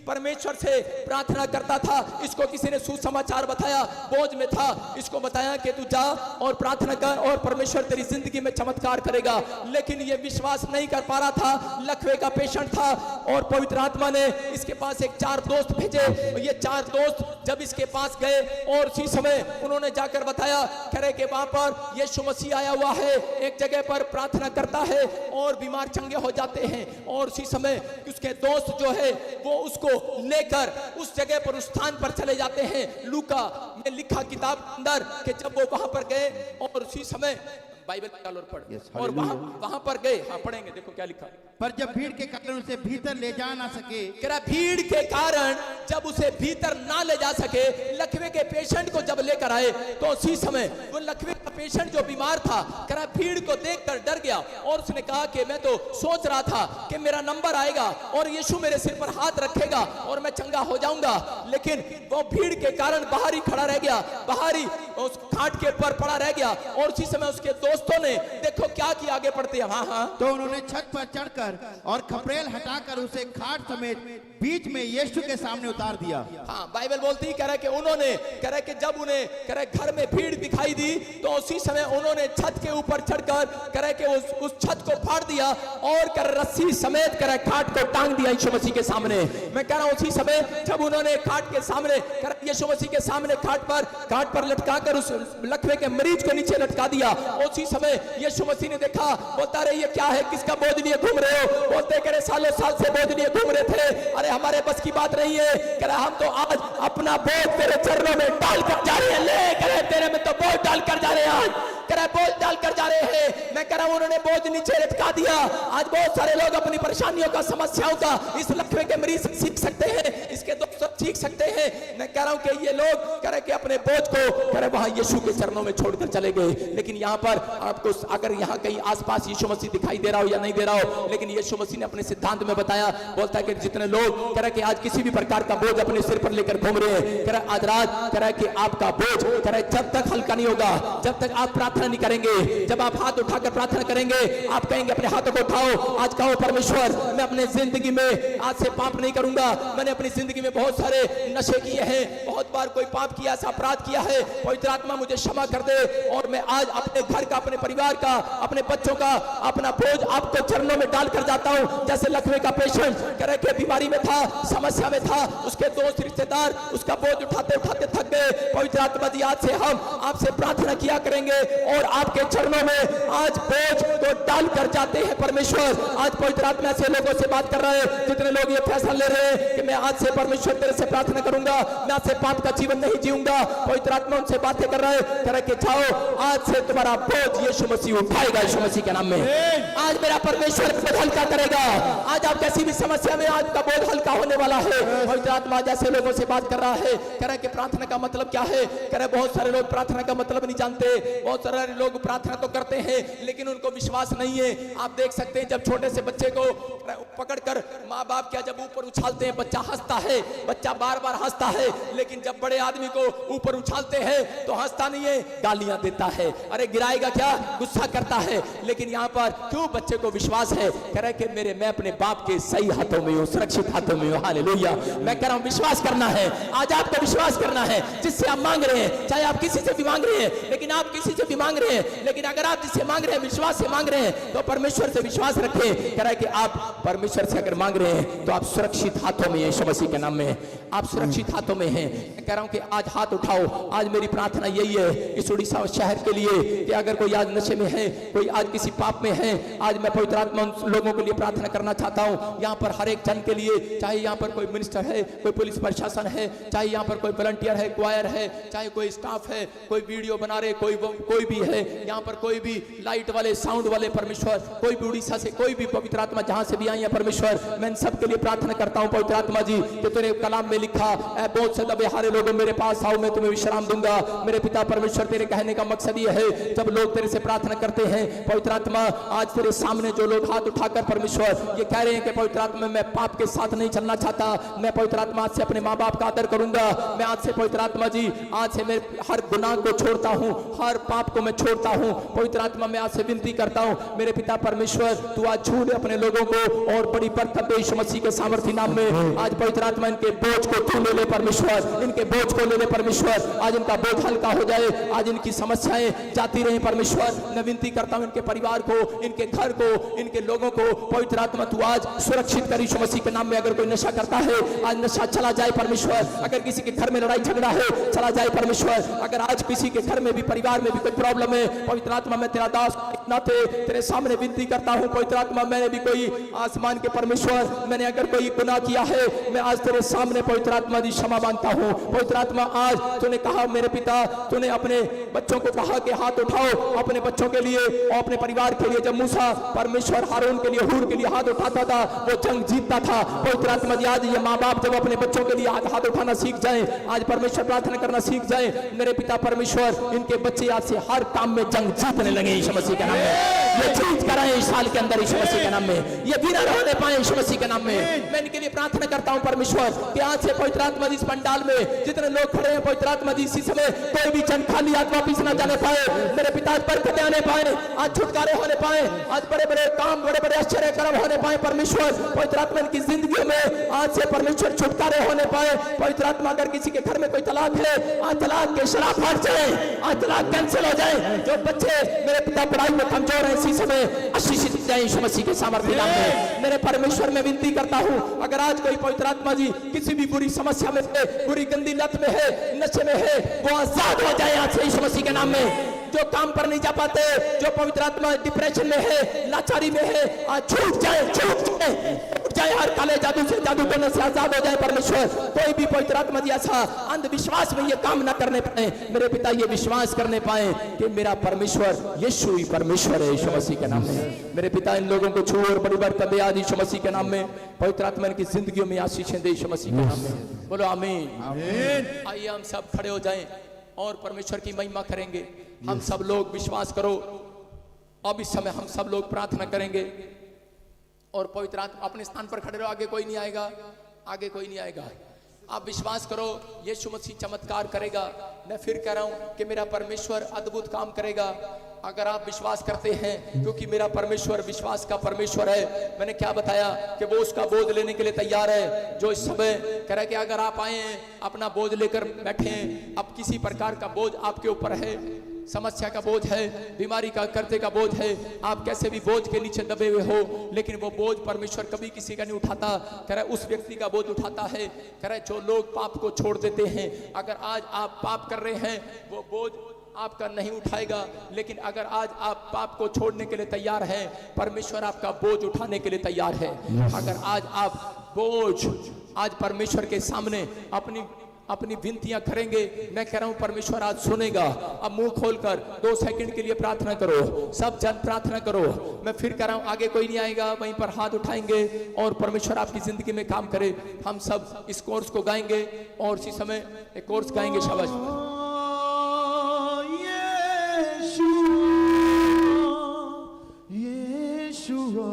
परमेश्वर से प्रार्थना करता था, इसको किसी ने सुसमाचार बताया, बोझ में था, इसको बताया कि तू जा और प्रार्थना कर और परमेश्वर तेरी जिंदगी में चमत्कार करेगा। लेकिन यह विश्वास नहीं कर पा रहा था, लकवे का पेशेंट था और पवित्र आत्मा ने इसके पास एक 4 दोस्त भेजे। ये 4 दोस्त जब इसके पास गए और उसी समय उन्होंने जाकर बताया, कह रहे कि वहां पर यीशु मसीह आया हुआ है। एक जगह पर प्रार्थना करता है और बीमार चंगे हो जाते हैं, और उसी समय उसके दोस्त जो है वो उसको लेकर उस जगह पर उस स्थान पर चले जाते हैं। लूका में लिखा किताब अंदर कि जब वो वहां पर गए और उसी समय बाइबल निकाल और पढ़, और वहां पर गए। हाँ पढ़ेंगे, देखो क्या लिखा। पर जब भीड़ के कारण उसे भीतर ले जा ना सके, कह रहा भीड़ के कारण जब उसे भीतर ना ले जा सके, लकवे के पेशेंट को जब लेकर आए तो उसी समय वो लकवे का पेशेंट जो बीमार था, कह रहा भीड़ को देखकर डर गया और उसने कहा कि मैं तो सोच रहा था कि मेरा नंबर आएगा और यीशु मेरे सिर पर हाथ रखेगा और मैं चंगा हो जाऊंगा, लेकिन वो भीड़ के कारण बाहर ही खड़ा रह गया, बाहर ही उस खाट के ऊपर पड़ा रह गया। और उसी समय उसके दोस्तों ने देखो क्या किया, आगे बढ़ते हैं। हाँ तो उन्होंने छत पर चढ़कर और खपरेल हटाकर उसे खाट समेत बीच में यीशु के सामने उतार दिया। हाँ बाइबल बोलती है, कह रहा कि उन्होंने, कह रहा कि जब उन्हें, कह रहा घर में भीड़ दिखाई दी तो उसी समय उन्होंने छत के ऊपर चढ़कर, कह रहा कि उस छत को फाड़ दिया और कर रस्सी समेत, कह रहा खाट को टांग दिया यीशु मसीह के सामने। मैं कह रहा हूं उसी समय जब उन्होंने खाट के सामने, कह रहा यीशु मसीह के सामने खाट पर लटकाकर उस लकवे के मरीज को नीचे लटका दिया। उसी समय यीशु मसीह ने देखा, बोलता रहे ये क्या है, किसका बोझ लिए घूम रहे हो? बोलते कह रहे सालों साल से बोझ लिए घूम रहे थे, अरे हमारे बस की बात नहीं है। कह रहा हम तो आज अपना बोझ तेरे चरणों में डाल कर जा रहे हैं। ले कह रहे तेरे में तो बोझ डाल कर जा रहे हैं, आज कह रहा बोझ डाल कर जा रहे हैं। मैं कह रहा हूं उन्होंने बोझ नीचे लटका दिया। आज बहुत सारे लोग अपनी परेशानियों का, समस्याओं का इस लकवे के मरीज सीख सकते हैं, इसके दोस्त सीख सकते हैं। मैं कह रहा हूं कि ये लोग कह रहे कि अपने बोझ को कह रहे वहां यीशु के चरणों में छोड़कर चले गए। लेकिन यहाँ पर आपको अगर यहाँ कहीं आसपास यीशु मसीह दिखाई दे रहा हो या नहीं दे रहा हो, लेकिन यीशु मसीह ने अपने सिद्धांत में बताया, बोलता है कि जितने लोग कह रहे कि आज किसी भी प्रकार का बोझ अपने सिर पर लेकर घूम रहे हैं, कह रहे आज रात कह रहे कि आपका बोझ कह रहे जब तक हल्का नहीं होगा, जब तक आप प्रार्थना नहीं करेंगे, जब आप हाथ उठाकर प्रार्थना करेंगे, आप कहेंगे अपने हाथों को उठाओ, आज कहो परमेश्वर मैं अपने जिंदगी में आज से पाप नहीं करूंगा। मैंने अपनी जिंदगी में बहुत सारे नशे किए हैं, बहुत बार कोई पाप किया, ऐसा अपराध किया है, पवित्र आत्मा मुझे क्षमा कर दे और मैं आज अपने घर का, अपने परिवार का, अपने बच्चों का अपना बोझ आपको चरणों में डालकर जाता हूं। जैसे लकवे का पेशेंट कह रहे कि बीमारी में था, समस्या में था, उसके दोस्त रिश्तेदार उसका बोझ उठाते उठाते थक गए। पवित्र आत्मा जी आज से हम आपसे प्रार्थना किया करेंगे और आपके चरणों में आज बोझ को डाल कर जाते हैं। परमेश्वर आज पवित्र आत्मा से लोगों से बात कर रहे हैं, जितने लोग ये फैसला ले रहे हैं कि मैं आज से परमेश्वर तेरे से प्रार्थना करूंगा, मैं आज से पाप का जीवन नहीं जीऊंगा, पवित्र आत्मा उनसे बातें कर रहे हैं, कह रहे कि जाओ आज से तुम्हारा बोझ यीशु मसीह उठाएगा, यीशु मसीह के नाम में। आज मेरा परमेश्वर बोझ हल्का करेगा। आज आप किसी भी समस्या में आज का बोझ हल्का होने वाला है। पवित्र आत्मा जैसे लोगों से बात कर रहा है, कह रहे कि प्रार्थना का मतलब क्या है। कह रहे बहुत सारे लोग प्रार्थना का मतलब नहीं जानते, बहुत सारे लोग प्रार्थना तो करते हैं लेकिन उनको विश्वास नहीं है। आप देख सकते हैं जब छोटे से बच्चे को पकड़कर माँ बाप क्या जब ऊपर उछालते हैं, बच्चा हंसता है, बच्चा बार बार हंसता है, लेकिन जब बड़े आदमी को ऊपर उछालते हैं तो हंसता नहीं है, गालियां देता है, अरे गिराएगा क्या, गुस्सा करता है। लेकिन यहाँ पर क्यों बच्चे को विश्वास है, कह रहे कि मैं अपने बाप के सही हाथों में हूँ, सुरक्षित हाथों में हूँ। हालेलुया। मैं कह रहा हूँ विश्वास करना है, आज आपको विश्वास करना है जिससे आप मांग रहे हैं, चाहे आप किसी से भी मांग रहे हैं, लेकिन आप किसी से भी मांग रहे हैं, लेकिन अगर आप जिससे मांग रहे हैं विश्वास से मांग रहे हैं तो परमेश्वर से विश्वास रखें। कह रहा है कि आप परमेश्वर से अगर मांग रहे हैं तो आप सुरक्षित हाथों में हैं, यीशु मसीह के नाम में आप सुरक्षित हाथों में हैं। मैं कह रहा हूं कि आज हाथ उठाओ। आज मेरी प्रार्थना यही है इस उड़ीसा शहर के लिए कि अगर कोई आज नशे में है, कोई आज किसी पाप में है, आज मैं पवित्र आत्मा उन लोगों के लिए प्रार्थना करना चाहता हूं। यहाँ पर हर एक जन के लिए, चाहे यहाँ पर कोई मिनिस्टर है, कोई पुलिस प्रशासन है, चाहे यहाँ पर कोई वॉलंटियर है, क्वायर है, चाहे कोई स्टाफ है, कोई वीडियो बना रहे, कोई भी है, यहाँ पर कोई भी लाइट वाले, साउंड वाले, परमेश्वर कोई भी उड़ीसा से, कोई भी पवित्र आत्मा जहां से भी आई है परमेश्वर, मैं इन सब के लिए प्रार्थना करता हूं पवित्र आत्मा जी कि तेरे कलाम में लिखा है, बहुत से दबे हारे लोगों मेरे पास आओ, मैं तुम्हें विश्राम दूंगा। मेरे पिता परमेश्वर तेरे कहने का मकसद ये है जब लोग तेरे से प्रार्थना करते हैं पवित्र आत्मा, आज तेरे सामने जो लोग हाथ उठाकर परमेश्वर ये कह रहे हैं कि पवित्र आत्मा मैं पाप के साथ नहीं चलना चाहता, मैं पवित्र आत्मा आज से अपने माँ बाप का आदर करूंगा, मैं आज से पवित्र आत्मा जी आज से मैं हर गुनाह को छोड़ता हूँ, हर पाप को मैं छोड़ता हूँ। पवित्र आत्मा मैं आज से विनती करता हूँ मेरे पिता परमेश्वर तू आज छू ले अपने लोगों को और बड़ी बरकत दे यीशु मसीह के सामर्थी नाम में। आज पवित्र आत्मा इनके बोझ को तू ले ले परमेश्वर, इनके बोझ को ले ले परमेश्वर। आज इनका बोझ हल्का हो जाए, आज इनकी समस्याएं जाती रहे परमेश्वर। मैं विनती करता हूं इनके परिवार को, इनके घर को, इनके लोगों को पवित्र आत्मा तू आज सुरक्षित कर यीशु मसीह के नाम में। अगर कोई नशा करता है आज नशा चला जाए परमेश्वर। अगर किसी के घर में लड़ाई झगड़ा है चला जाए परमेश्वर। अगर आज किसी के घर में भी परिवार में भी कोई प्रॉब्लम है, पवित्र आत्मा मैं तेरा दास नाते तेरे सामने विनती करता हूं पवित्र आत्मा, मैंने भी कोई आसमान के परमेश्वर मैंने अगर कोई गुनाह किया है, मैं आज तेरे सामने पवित्र आत्मा की क्षमा मांगता हूं। पवित्र आत्मा आज तूने कहा मेरे पिता, तूने अपने बच्चों को कहा कि हाथ उठाओ अपने बच्चों के लिए और अपने परिवार के लिए। जब मूसा परमेश्वर हारून के लिए, हूर के लिए हाथ उठाता था वो जंग जीतता था। पवित्र आत्मा जी आज ये माँ बाप जब अपने बच्चों के लिए हाथ उठाना सीख जाए, आज परमेश्वर प्रार्थना करना सीख जाए, मेरे पिता परमेश्वर इनके बच्चे आज से हर काम में जंग जीतने लगे यीशु मसीह के नाम में। ये जीत कराएं इस साल के अंदर यीशु मसीह के नाम में, ये विनर होने पाए यीशु मसीह के नाम में। मैं इनके लिए प्रार्थना करता हूं परमेश्वर कि आज से पवित्र आत्मा जी इस पंडाल में जितने लोग खड़े हैं पवित्र आत्मा जी इसी समय कोई भी जन खाली हाथ वापिस ना जाने पाए। मेरे पिता बरकतें आने पाए, आज छुटकारे होने पाए, आज बड़े बड़े काम, बड़े बड़े आश्चर्य कर्म होने पाए परमेश्वर। पवित्र आत्मा इनकी जिंदगी में आज से परमेश्वर छुटकारे होने पाए। पवित्र आत्मा अगर किसी के घर में कोई तलाक है, आज तलाक के शराब हट जाए, आज तलाक कैंसिल हो जाए। जो बच्चे मेरे पिता पढ़ाई में कमजोर है इसी समय आशीषित जाए यीशु मसीह के सामर्थ्य नाम में। मेरे परमेश्वर मैं विनती करता हूं अगर आज कोई पवित्र आत्मा जी किसी भी बुरी समस्या में है, बुरी गंदी लत में है, नशे में है, वो आजाद हो जाए आज से यीशु मसीह के नाम में। जो काम पर नहीं जा पाते, जो पवित्र आत्मा डिप्रेशन में है, लाचारी में है, आज छूट जाए, छूट जाए हर काले जादू से, जादू करने से आजाद हो जाए परमेश्वर। कोई भी पवित्र आत्मा जी ऐसा अंधविश्वास में ये काम ना करने पाए, मेरे पिता ये विश्वास करने पाए कि मेरा परमेश्वर यीशु ही परमेश्वर है यीशु मसीह के नाम में। मेरे पिता इन लोगों को छू और बड़ी बरकत दे आज यीशु मसीह के नाम में। पवित्र आत्मा इनकी जिंदगियों में आशीषें दे यीशु मसीह के नाम में। बोलो आमीन। आइए हम सब खड़े हो जाएं और परमेश्वर की महिमा करेंगे। हम सब लोग विश्वास करो, अब इस समय हम सब लोग प्रार्थना करेंगे और पवित्र आत्मा अपने स्थान पर खड़े रहो। आगे कोई नहीं आएगा, आगे कोई नहीं आएगा। आप विश्वास करो यीशु मसीह चमत्कार करेगा। मैं फिर कह रहा हूं कि मेरा परमेश्वर अद्भुत काम करेगा अगर आप विश्वास करते हैं, क्योंकि मेरा परमेश्वर विश्वास का परमेश्वर है। मैंने क्या बताया कि वो उसका बोझ लेने के लिए तैयार है। जो इस समय कह रहा है कि अगर आप आए हैं अपना बोझ लेकर बैठे हैं, अब किसी प्रकार का बोझ आपके ऊपर है, समस्या का बोझ है, बीमारी का कर्जे का बोझ है, आप कैसे भी बोझ के नीचे दबे हुए हो, लेकिन वो बोझ परमेश्वर कभी किसी का नहीं उठाता। कह रहा है उस व्यक्ति का बोझ उठाता है। कह रहा है जो लोग पाप को छोड़ देते हैं, अगर आज आप पाप कर रहे हैं वो बोझ आपका नहीं उठाएगा, लेकिन अगर आज आप पाप को छोड़ने के लिए तैयार हैं, परमेश्वर आपका बोझ उठाने के लिए तैयार है। अगर आज आप बोझ आज परमेश्वर के सामने अपनी विनतियां करेंगे, मैं कह रहा हूं परमेश्वर आज सुनेगा। अब मुंह खोलकर 2 सेकंड के लिए प्रार्थना करो, सब जन प्रार्थना करो। मैं फिर कह रहा हूं आगे कोई नहीं आएगा, वहीं पर हाथ उठाएंगे और परमेश्वर आपकी जिंदगी में काम करे। हम सब इस कोर्स को गाएंगे और इसी समय एक कोर्स गाएंगे। शाबाश। यीशुआ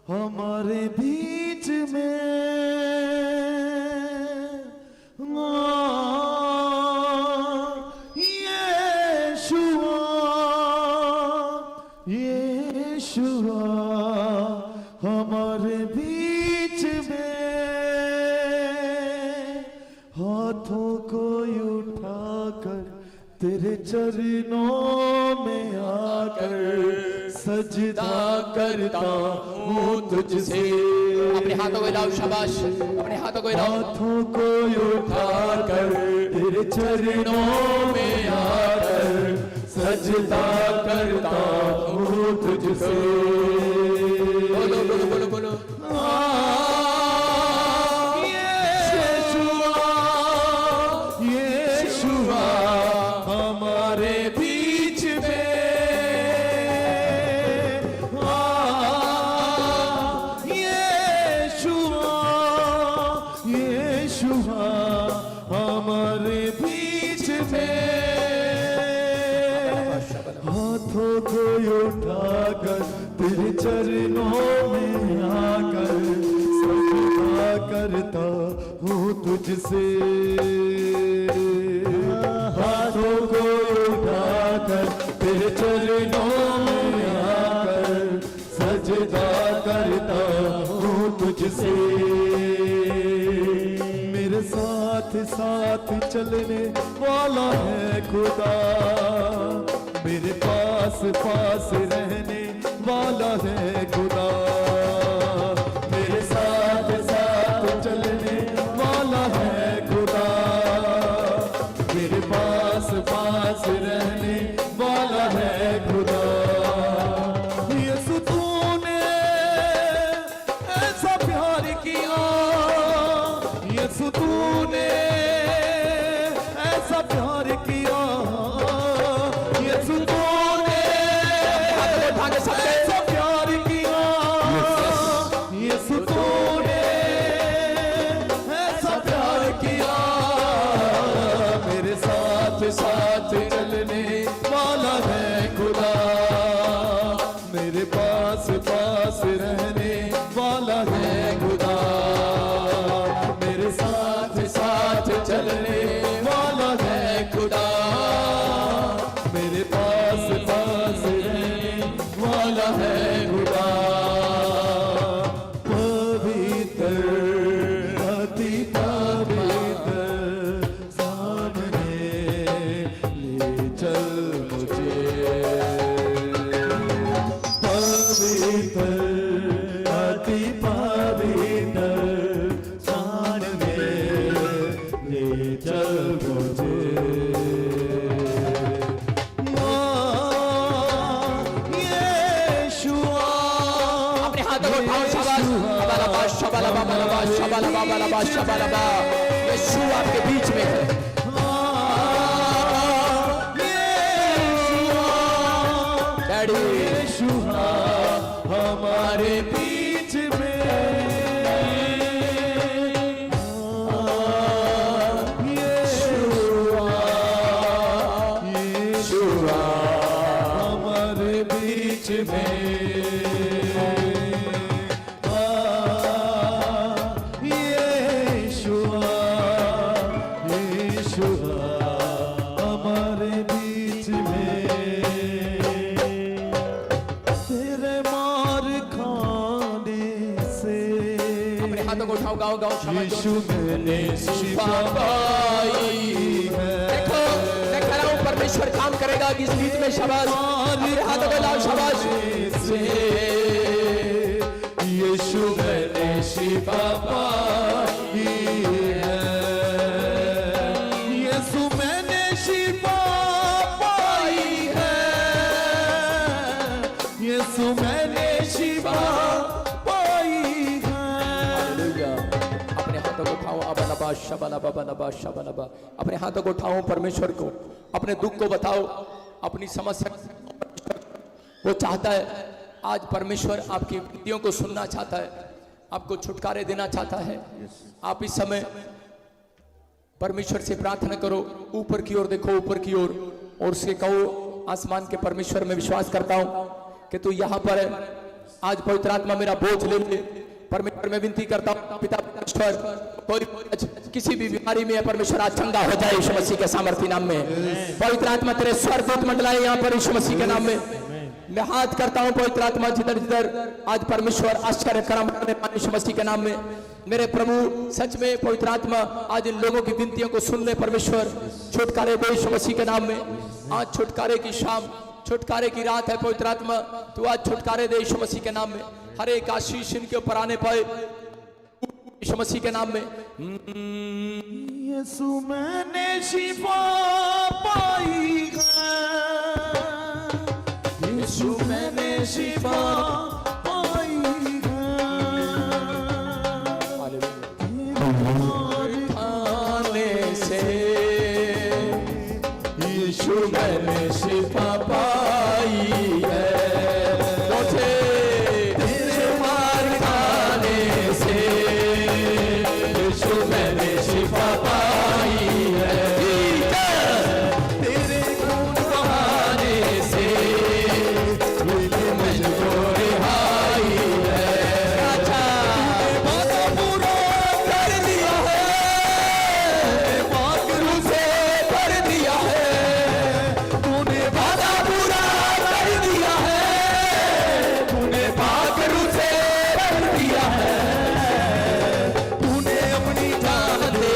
हमारे बीच में, यीशुआ हमारे बीच में, हाथों को उठाकर तेरे चरणों में आकर सजदा करता हूँ तुझसे। अपने हाथों को हिलाओ, शाबाश, अपने हाथों को हिलाओ। हाथों को उठाकर तेरे चरणों में आकर सजदा करता हूँ तुझसे। बोलो बोलो बोलो बोलो। यीशुआ हमारे बीच में, यीशुआ हमारे बीच में, हाथों को उठाकर तेरे चरणों में आकर सजदा करता हूँ तुझसे। हाथों को उठाकर तेरे चरणों में आकर सजदा करता हूँ तुझसे। साथ साथ चलने वाला है खुदा, मेरे पास पास रहने वाला है खुदा, मेरे साथ साथ चलने वाला है खुदा, मेरे पास पास रहने वाला है खुदा। यीशु तूने ऐसा प्यार किया, यीशु तूने ऐसा प्यार किया, यीशु तूने ऐसा प्यार किया, यीशु तूने ऐसा प्यार किया, मेरे साथ साथ चलने वाला है खुदा, मेरे पास पास रहने वाला है खुदा, मेरे साथ साथ चलने वाला है खुदा, मेरे पास पास रहने वाला है खुदा। पवित्र अति पवित्र सामने ले चल मुझे, पवित्र अति पवित्र सामने ले चल मुझे। अपने हाथों को उठाओ, शाबाश, शबालाबा, शबालाबा, शबालाबा, शबालाबा। यीशु आपके बीच में है। डैडी यीशुआ हमारे बीच में, यीशुआ यीशुआ हमारे बीच में, यीशुआ यीशुआ हमारे बीच में। तेरे मार खाने से अपने हाथों को उठाओ, गाओ गाओ, शाबाश। यीशु मैंने शिफा पाई है। देखो, मैं कह रहा हूं परमेश्वर काम करेगा इस गीत में। शाबाश, अपने हाथों को लाओ, शाबाश। यीशु मैंने शिफा पाई है, यीशु मैंने शिफा पाई है, यीशु मैंने शिफा पाई है। हालेलुया। अपने हाथों को उठाओ, अबलबा, शबलबा, बलबा, शबलबा। अपने हाथों को उठाओ, परमेश्वर को अपने दुख को बताओ, अपनी समस्या। वो चाहता है आज परमेश्वर आपकी विनतियों को सुनना चाहता है, आपको छुटकारे देना चाहता है। आप इस समय परमेश्वर से प्रार्थना करो, ऊपर की ओर देखो, ऊपर की ओर, और उसके कहो, आसमान के परमेश्वर में विश्वास करता हूं कि तू यहाँ पर है। आज पवित्र आत्मा मेरा बोझ ले ले। परमेश्वर में विनती करता हूं, पिता परमेश्वर, कोई किसी भी बीमारी में परमेश्वर आज चंगा हो जाए यीशु मसीह के सामर्थ्य नाम में। पवित्र आत्मा तेरे स्वर्गदूत मंडलाए यहाँ पर यीशु मसीह के नाम में। मैं हाथ करता हूं पवित्र आत्मा, जिधर जिधर आज परमेश्वर आश्चर्य कर्म करने वाले यीशु मसीह के नाम में। मेरे प्रभु, सच में पवित्र आत्मा आज इन लोगों की विनतियों को सुन ले परमेश्वर, छुटकारे दे यीशु मसीह के नाम में। आज छुटकारे की शाम, छुटकारे की रात है पवित्र आत्मा, तू आज छुटकारे दे यीशु मसीह के नाम में। हर एक आशीष इनके ऊपर आने पाए यीशु मसीह के नाम में। यीशु मैंने शिफा पाई है, यीशु मैंने शिफा पाई है, खाने से यीशु मैंने शिफा पाई है। तेरे मार खाने से यीशु मैंने शिफा पाई है। तेरे खून बहाने से मुझको रिहाई है। अच्छा, वादा पूरा कर दिया है, वाकरू से भर दिया है। तूने वादा पूरा कर दिया है, तूने वाकरू से भर दिया है। तूने अपनी जान दे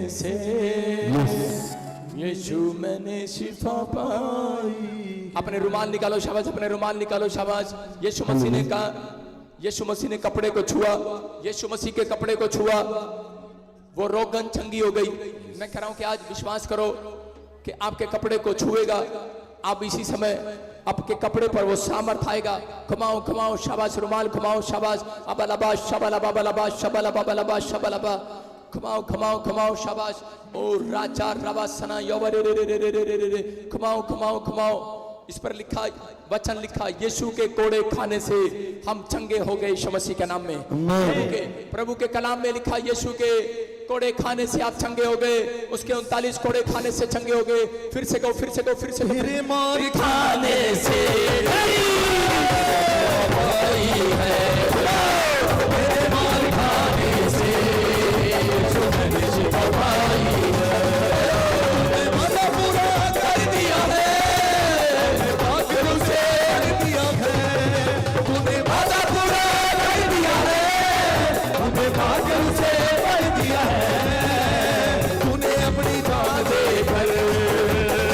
ऐसे यीशु मैंने शिफा पाई। अपने रुमाल निकालो शाबाश, अपने रुमाल निकालो शाबाश। यीशु मसीह ने कहा, यीशु मसीह ने कपड़े को छुआ, यीशु मसीह के कपड़े को छुआ, वो रोगन चंगी हो गई। मैं कह रहा हूं कि आज विश्वास करो कि आपके कपड़े को छुएगा, आप इसी समय आपके कपड़े पर वो सामर्थ आएगा। घुमाओ घुमाओ शाबाश, रुमाल घुमाओ शाबाश। अबलबा शबलबा बलबा शबलबा बलबा शबलबा, घुमाओ घुमाओ घुमाओ शाबाश। ओ राजा रवा सना यवरे रे रे रे रे रे रे रे, घुमाओ घुमाओ घुमाओ। इस पर लिखा वचन लिखा, यीशु के कोड़े खाने से हम चंगे हो गए यीशु मसीह के नाम में। प्रभु के कलाम में लिखा, यीशु के कोड़े खाने से आप चंगे हो गए। उसके 39 कोड़े खाने से चंगे हो गए। फिर से कहो, फिर से कहो, फिर से कहो। तेरे मार खाने से तेरे मार खाने से यीशु मैंने शिफा पाई है। वादा पूरा कर दिया है, आखिर उसे कर दिया है। तूने वादा पूरा कर दिया है, तूने आखिर उसे कर दिया है। तूने अपनी जान देकर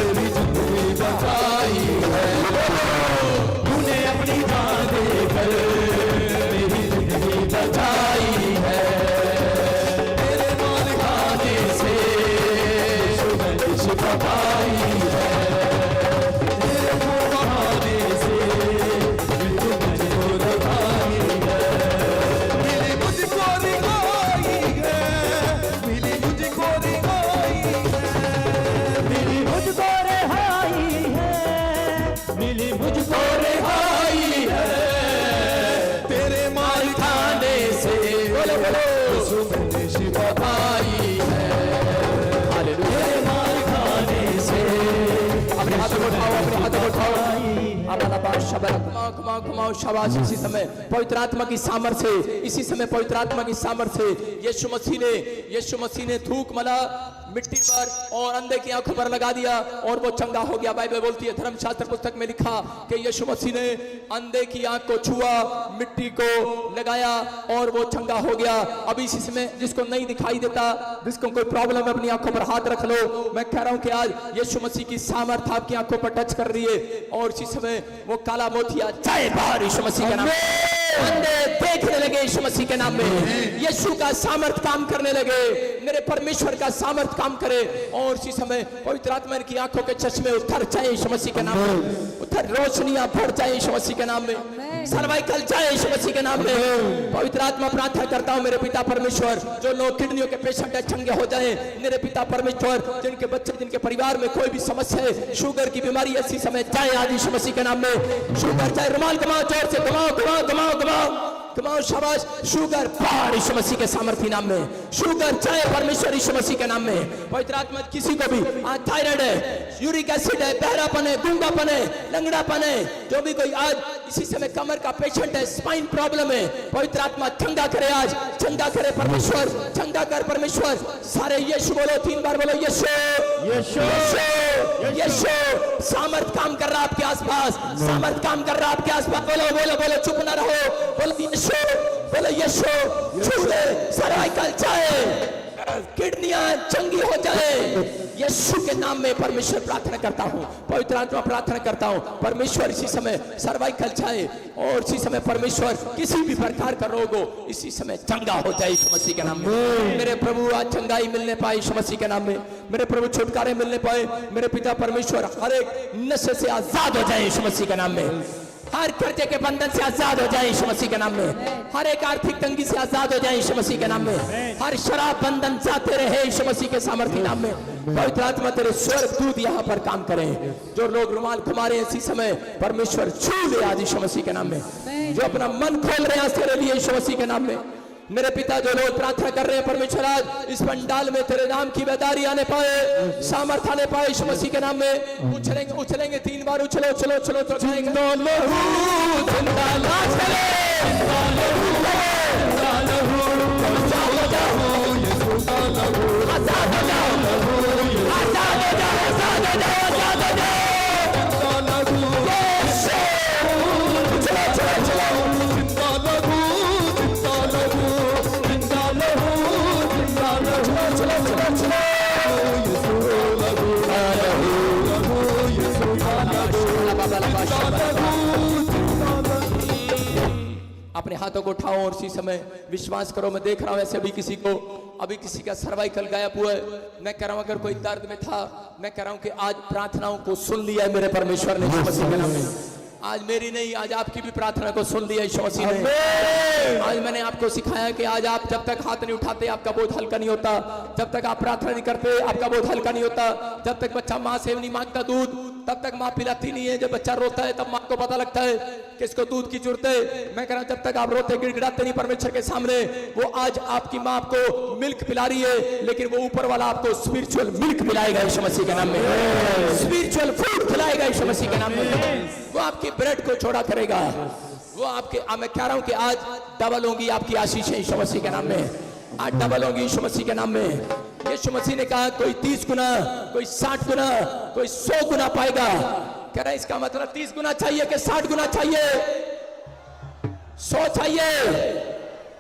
मेरी जिंदगी बचाई है। तूने अपनी जान देकर मेरी जिंदगी बचाई है। तेरे माल खाने से यीशु मैंने शिफा पाई है। तेरे मुँह बहाने से यीशु मैंने रोज़ पाई है। मिली मुझको रिहाई है, मिली मुझको रिहाई है, मिली मुझको रिहाई है, मिली मुझको रिहाई है। तेरे माल खाने से बोलो बोलो यीशु मैंने शिफा पाई है। हालेलुया। तेरे माल खाने से अपने हाथों को उठाओ, अपने हाथों को उठाओ। घुमाओ घुमाओ घुमाओ शाबाश। इसी समय पवित्र आत्मा की सामर्थ्य से, इसी समय पवित्र आत्मा की सामर्थ्य से यीशु मसीह ने थूक मला मिट्टी पर और अंधे की आंखों पर लगा दिया और वो चंगा हो गया। बाइबल बोलती है, धर्मशास्त्र पुस्तक में लिखा कि यीशु मसीह ने अंधे की आंख को छुआ, मिट्टी को लगाया और वो चंगा हो गया। अब इसी समय जिसको नहीं दिखाई देता, जिसको कोई प्रॉब्लम है, अपनी आंखों पर हाथ रख लो। मैं कह रहा हूं कि आज यीशु मसीह की सामर्थ आपकी आंखों पर टच कर रही है और इसी समय वो काला मोतिया जाए बाहर यीशु मसीह के नाम में। अंधे देखने लगे यीशु मसीह के नाम में। यीशु का सामर्थ काम करने लगे। मेरे परमेश्वर का सामर्थ काम करे और इसी समय पवित्र आत्मा की आंखों के चश्मे उतर जाए यीशु मसीह के नाम में। उतर रोशनियां भर जाए यीशु मसीह के नाम में। सर्वाइकल जाए यीशु मसीह के नाम में। पवित्र आत्मा प्रार्थना करता हूं मेरे पिता परमेश्वर, जो लोग किडनियों के पेशेंट है चंगे हो जाए मेरे पिता परमेश्वर। जिनके बच्चे, जिनके परिवार में कोई भी समस्या है, शुगर की बीमारी इसी समय जाए आज यीशु मसीह के नाम में। शुगर जाए, रुमाल घुमाओ, जोर से घुमाओ घुमाओ घुमाओ घुमाओ घुमाओ शाबाश। शुगर बाहर यीशु मसीह के सामर्थ्य नाम में। शुगर जाए परमेश्वर यीशु मसीह के नाम में। पवित्र आत्मा किसी को भी थायराइड है, यूरिक एसिड है, बहरापन है, गूंगापन है, लंगड़ापन है, जो भी कोई आज इसी समय कमर का पेशेंट है, स्पाइन प्रॉब्लम है, पवित्र आत्मा चंगा करे आज, चंगा करे परमेश्वर, चंगा कर परमेश्वर। सारे यीशु बोलो, 3 बार बोलो यीशु यीशु यीशु। सामर्थ काम कर रहा आपके आसपास, सामर्थ काम कर रहा आपके आसपास। बोलो बोलो बोलो, चुप ना रहो, बोलो यीशु, बोलो यीशु। छू ले, सर्वाइकल जाए, किडनियां चंगी हो जाए यीशु के नाम में। परमेश्वर प्रार्थना करता हूं, पवित्र आत्मा प्रार्थना करता हूं, परमेश्वर इसी समय सर्वाइकल जाए और इसी समय परमेश्वर किसी भी प्रकार का रोग हो इसी समय चंगा हो जाए यीशु मसीह के नाम में। मेरे प्रभु आज चंगाई मिलने पाए यीशु मसीह के नाम में। मेरे प्रभु छुटकारे मिलने पाए मेरे पिता परमेश्वर। हर एक नशे से आजाद हो जाए यीशु मसीह के नाम में। हर कर्जे के बंधन से आजाद हो जाए यीशु मसीह के नाम में। हर एक आर्थिक तंगी से आजाद हो जाए यीशु मसीह के नाम में। हर शराब बंधन जाते रहे यीशु मसीह के सामर्थ्य नाम में। पवित्र आत्मा तेरे स्वर्गदूत यहाँ पर काम करें। जो लोग रुमाल घुमा रहे हैं इसी समय परमेश्वर छू ले आज यीशु मसीह के नाम में। जो अपना मन खोल रहे हैं तेरे लिए यीशु मसीह के नाम में। मेरे पिता जो लोग प्रार्थना कर रहे हैं परमेश्वर आज इस पंडाल में तेरे नाम की बेदारी आने पाए, सामर्थ आने पाए यीशु मसीह के नाम में। उछलेंगे उछलेंगे 3 बार, उछलो उछलो उछलो उछलेंगे। अपने हाथों को उठाओ और इसी समय विश्वास करो। मैं देख रहा हूं ऐसे भी किसी को अभी किसी का सर्वाइकल गायब हुआ है। मैं कह रहा हूं अगर कोई दर्द में था, मैं कह रहा हूं कि आज प्रार्थनाओं को सुन लिया है मेरे परमेश्वर ने यीशु मसीह के नाम में। आज मेरी नहीं, आज आपकी भी प्रार्थना को सुन लिया यीशु मसीह ने। आज मैंने आपको सिखाया कि आज आप जब तक हाथ नहीं उठाते आपका बोझ हल्का नहीं होता, जब तक आप प्रार्थना नहीं करते आपका बोझ हल्का नहीं होता, जब तक बच्चा माँ से नहीं मांगता दूध तब तक माँ पिलाती नहीं है, जब बच्चा रोता है तब माँ को पता लगता है कि इसको दूध की जरूरत है। मैं कह रहा हूं जब तक आप रोते गिड़गिड़ाते नहीं परमेश्वर के सामने, वो आज आपकी माँ आपको मिल्क पिला रही है, लेकिन वो ऊपर वाला आपको स्पिरिचुअल मिल्क पिलाएगा यीशु मसीह के नाम में, स्पिरिचुअल फूड खिलाएगा यीशु मसीह के नाम में। वो आपकी ब्रेड को छोड़ा करेगा, वो आपके, मैं कह रहा हूं कि आज डबल होंगी आपकी आशीष यीशु मसीह के नाम में, आज डबल होंगी यीशु मसीह के नाम में। यीशु मसीह ने कहा कोई 30 गुना, कोई 60 गुना, कोई 100 गुना पाएगा। कह रहा है इसका मतलब 30 गुना चाहिए कि 60 गुना चाहिए, 100 चाहिए।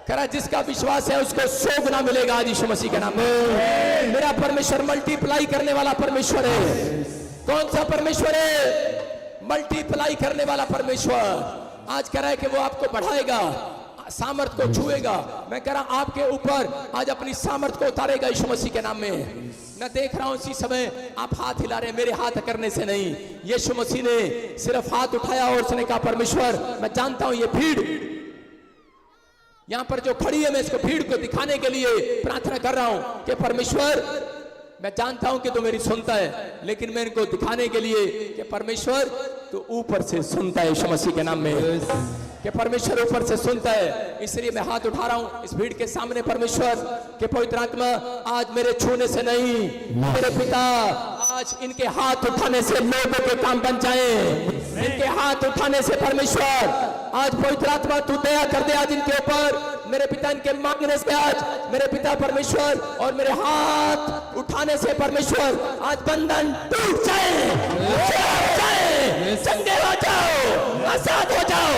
कह रहा है जिसका विश्वास है उसको 100 गुना मिलेगा आज यीशु मसीह के नाम में। मेरा परमेश्वर मल्टीप्लाई करने वाला परमेश्वर है। कौन सा परमेश्वर है? मल्टीप्लाई करने वाला परमेश्वर। आज कह रहा है कि वो आपको बढ़ाएगा, सामर्थ को छुएगा। मैं कह रहा हूं आपके ऊपर आज अपनी सामर्थ को उतारेगा यीशु मसीह के नाम में। मैं देख रहा हूं इसी समय आप हाथ हिला रहे हैं, मेरे हाथ करने से नहीं, यीशु मसीह ने सिर्फ हाथ उठाया और उसने कहा परमेश्वर मैं जानता हूं ये भीड़ यहां पर जो खड़ी है, मैं इसको भीड़ को दिखाने के लिए प्रार्थना कर रहा हूं कि परमेश्वर मैं जानता हूं कि तू मेरी सुनता है, लेकिन मैं इनको दिखाने के लिए कि परमेश्वर तो ऊपर से सुनता है यीशु मसीह के नाम में, कि परमेश्वर ऊपर से सुनता है। इसलिए मैं हाथ उठा रहा हूं इस भीड़ के सामने परमेश्वर के पवित्र आत्मा आज मेरे छूने से नहीं, मेरे पिता आज इनके हाथ उठाने से लोगों के काम बन जाए, इनके हाथ उठाने से परमेश्वर आज पवित्र आत्मा तू दया कर दे आज इनके ऊपर। मेरे पिता इनके मांगने से आज मेरे पिता परमेश्वर और मेरे हाथ उठाने से परमेश्वर आज बंधन टूट जाए, चंगे हो जाओ, आजाद हो जाओ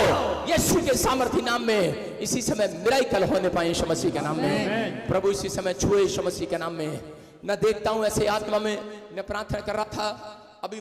यीशु के सामर्थी नाम में। इसी समय मिराकल होने पाए यीशु मसीह के नाम में। प्रभु इसी समय छुए यीशु मसीह के नाम में। मैं देखता हूं ऐसे आत्मा में, मैं प्रार्थना कर रहा था अभी मैं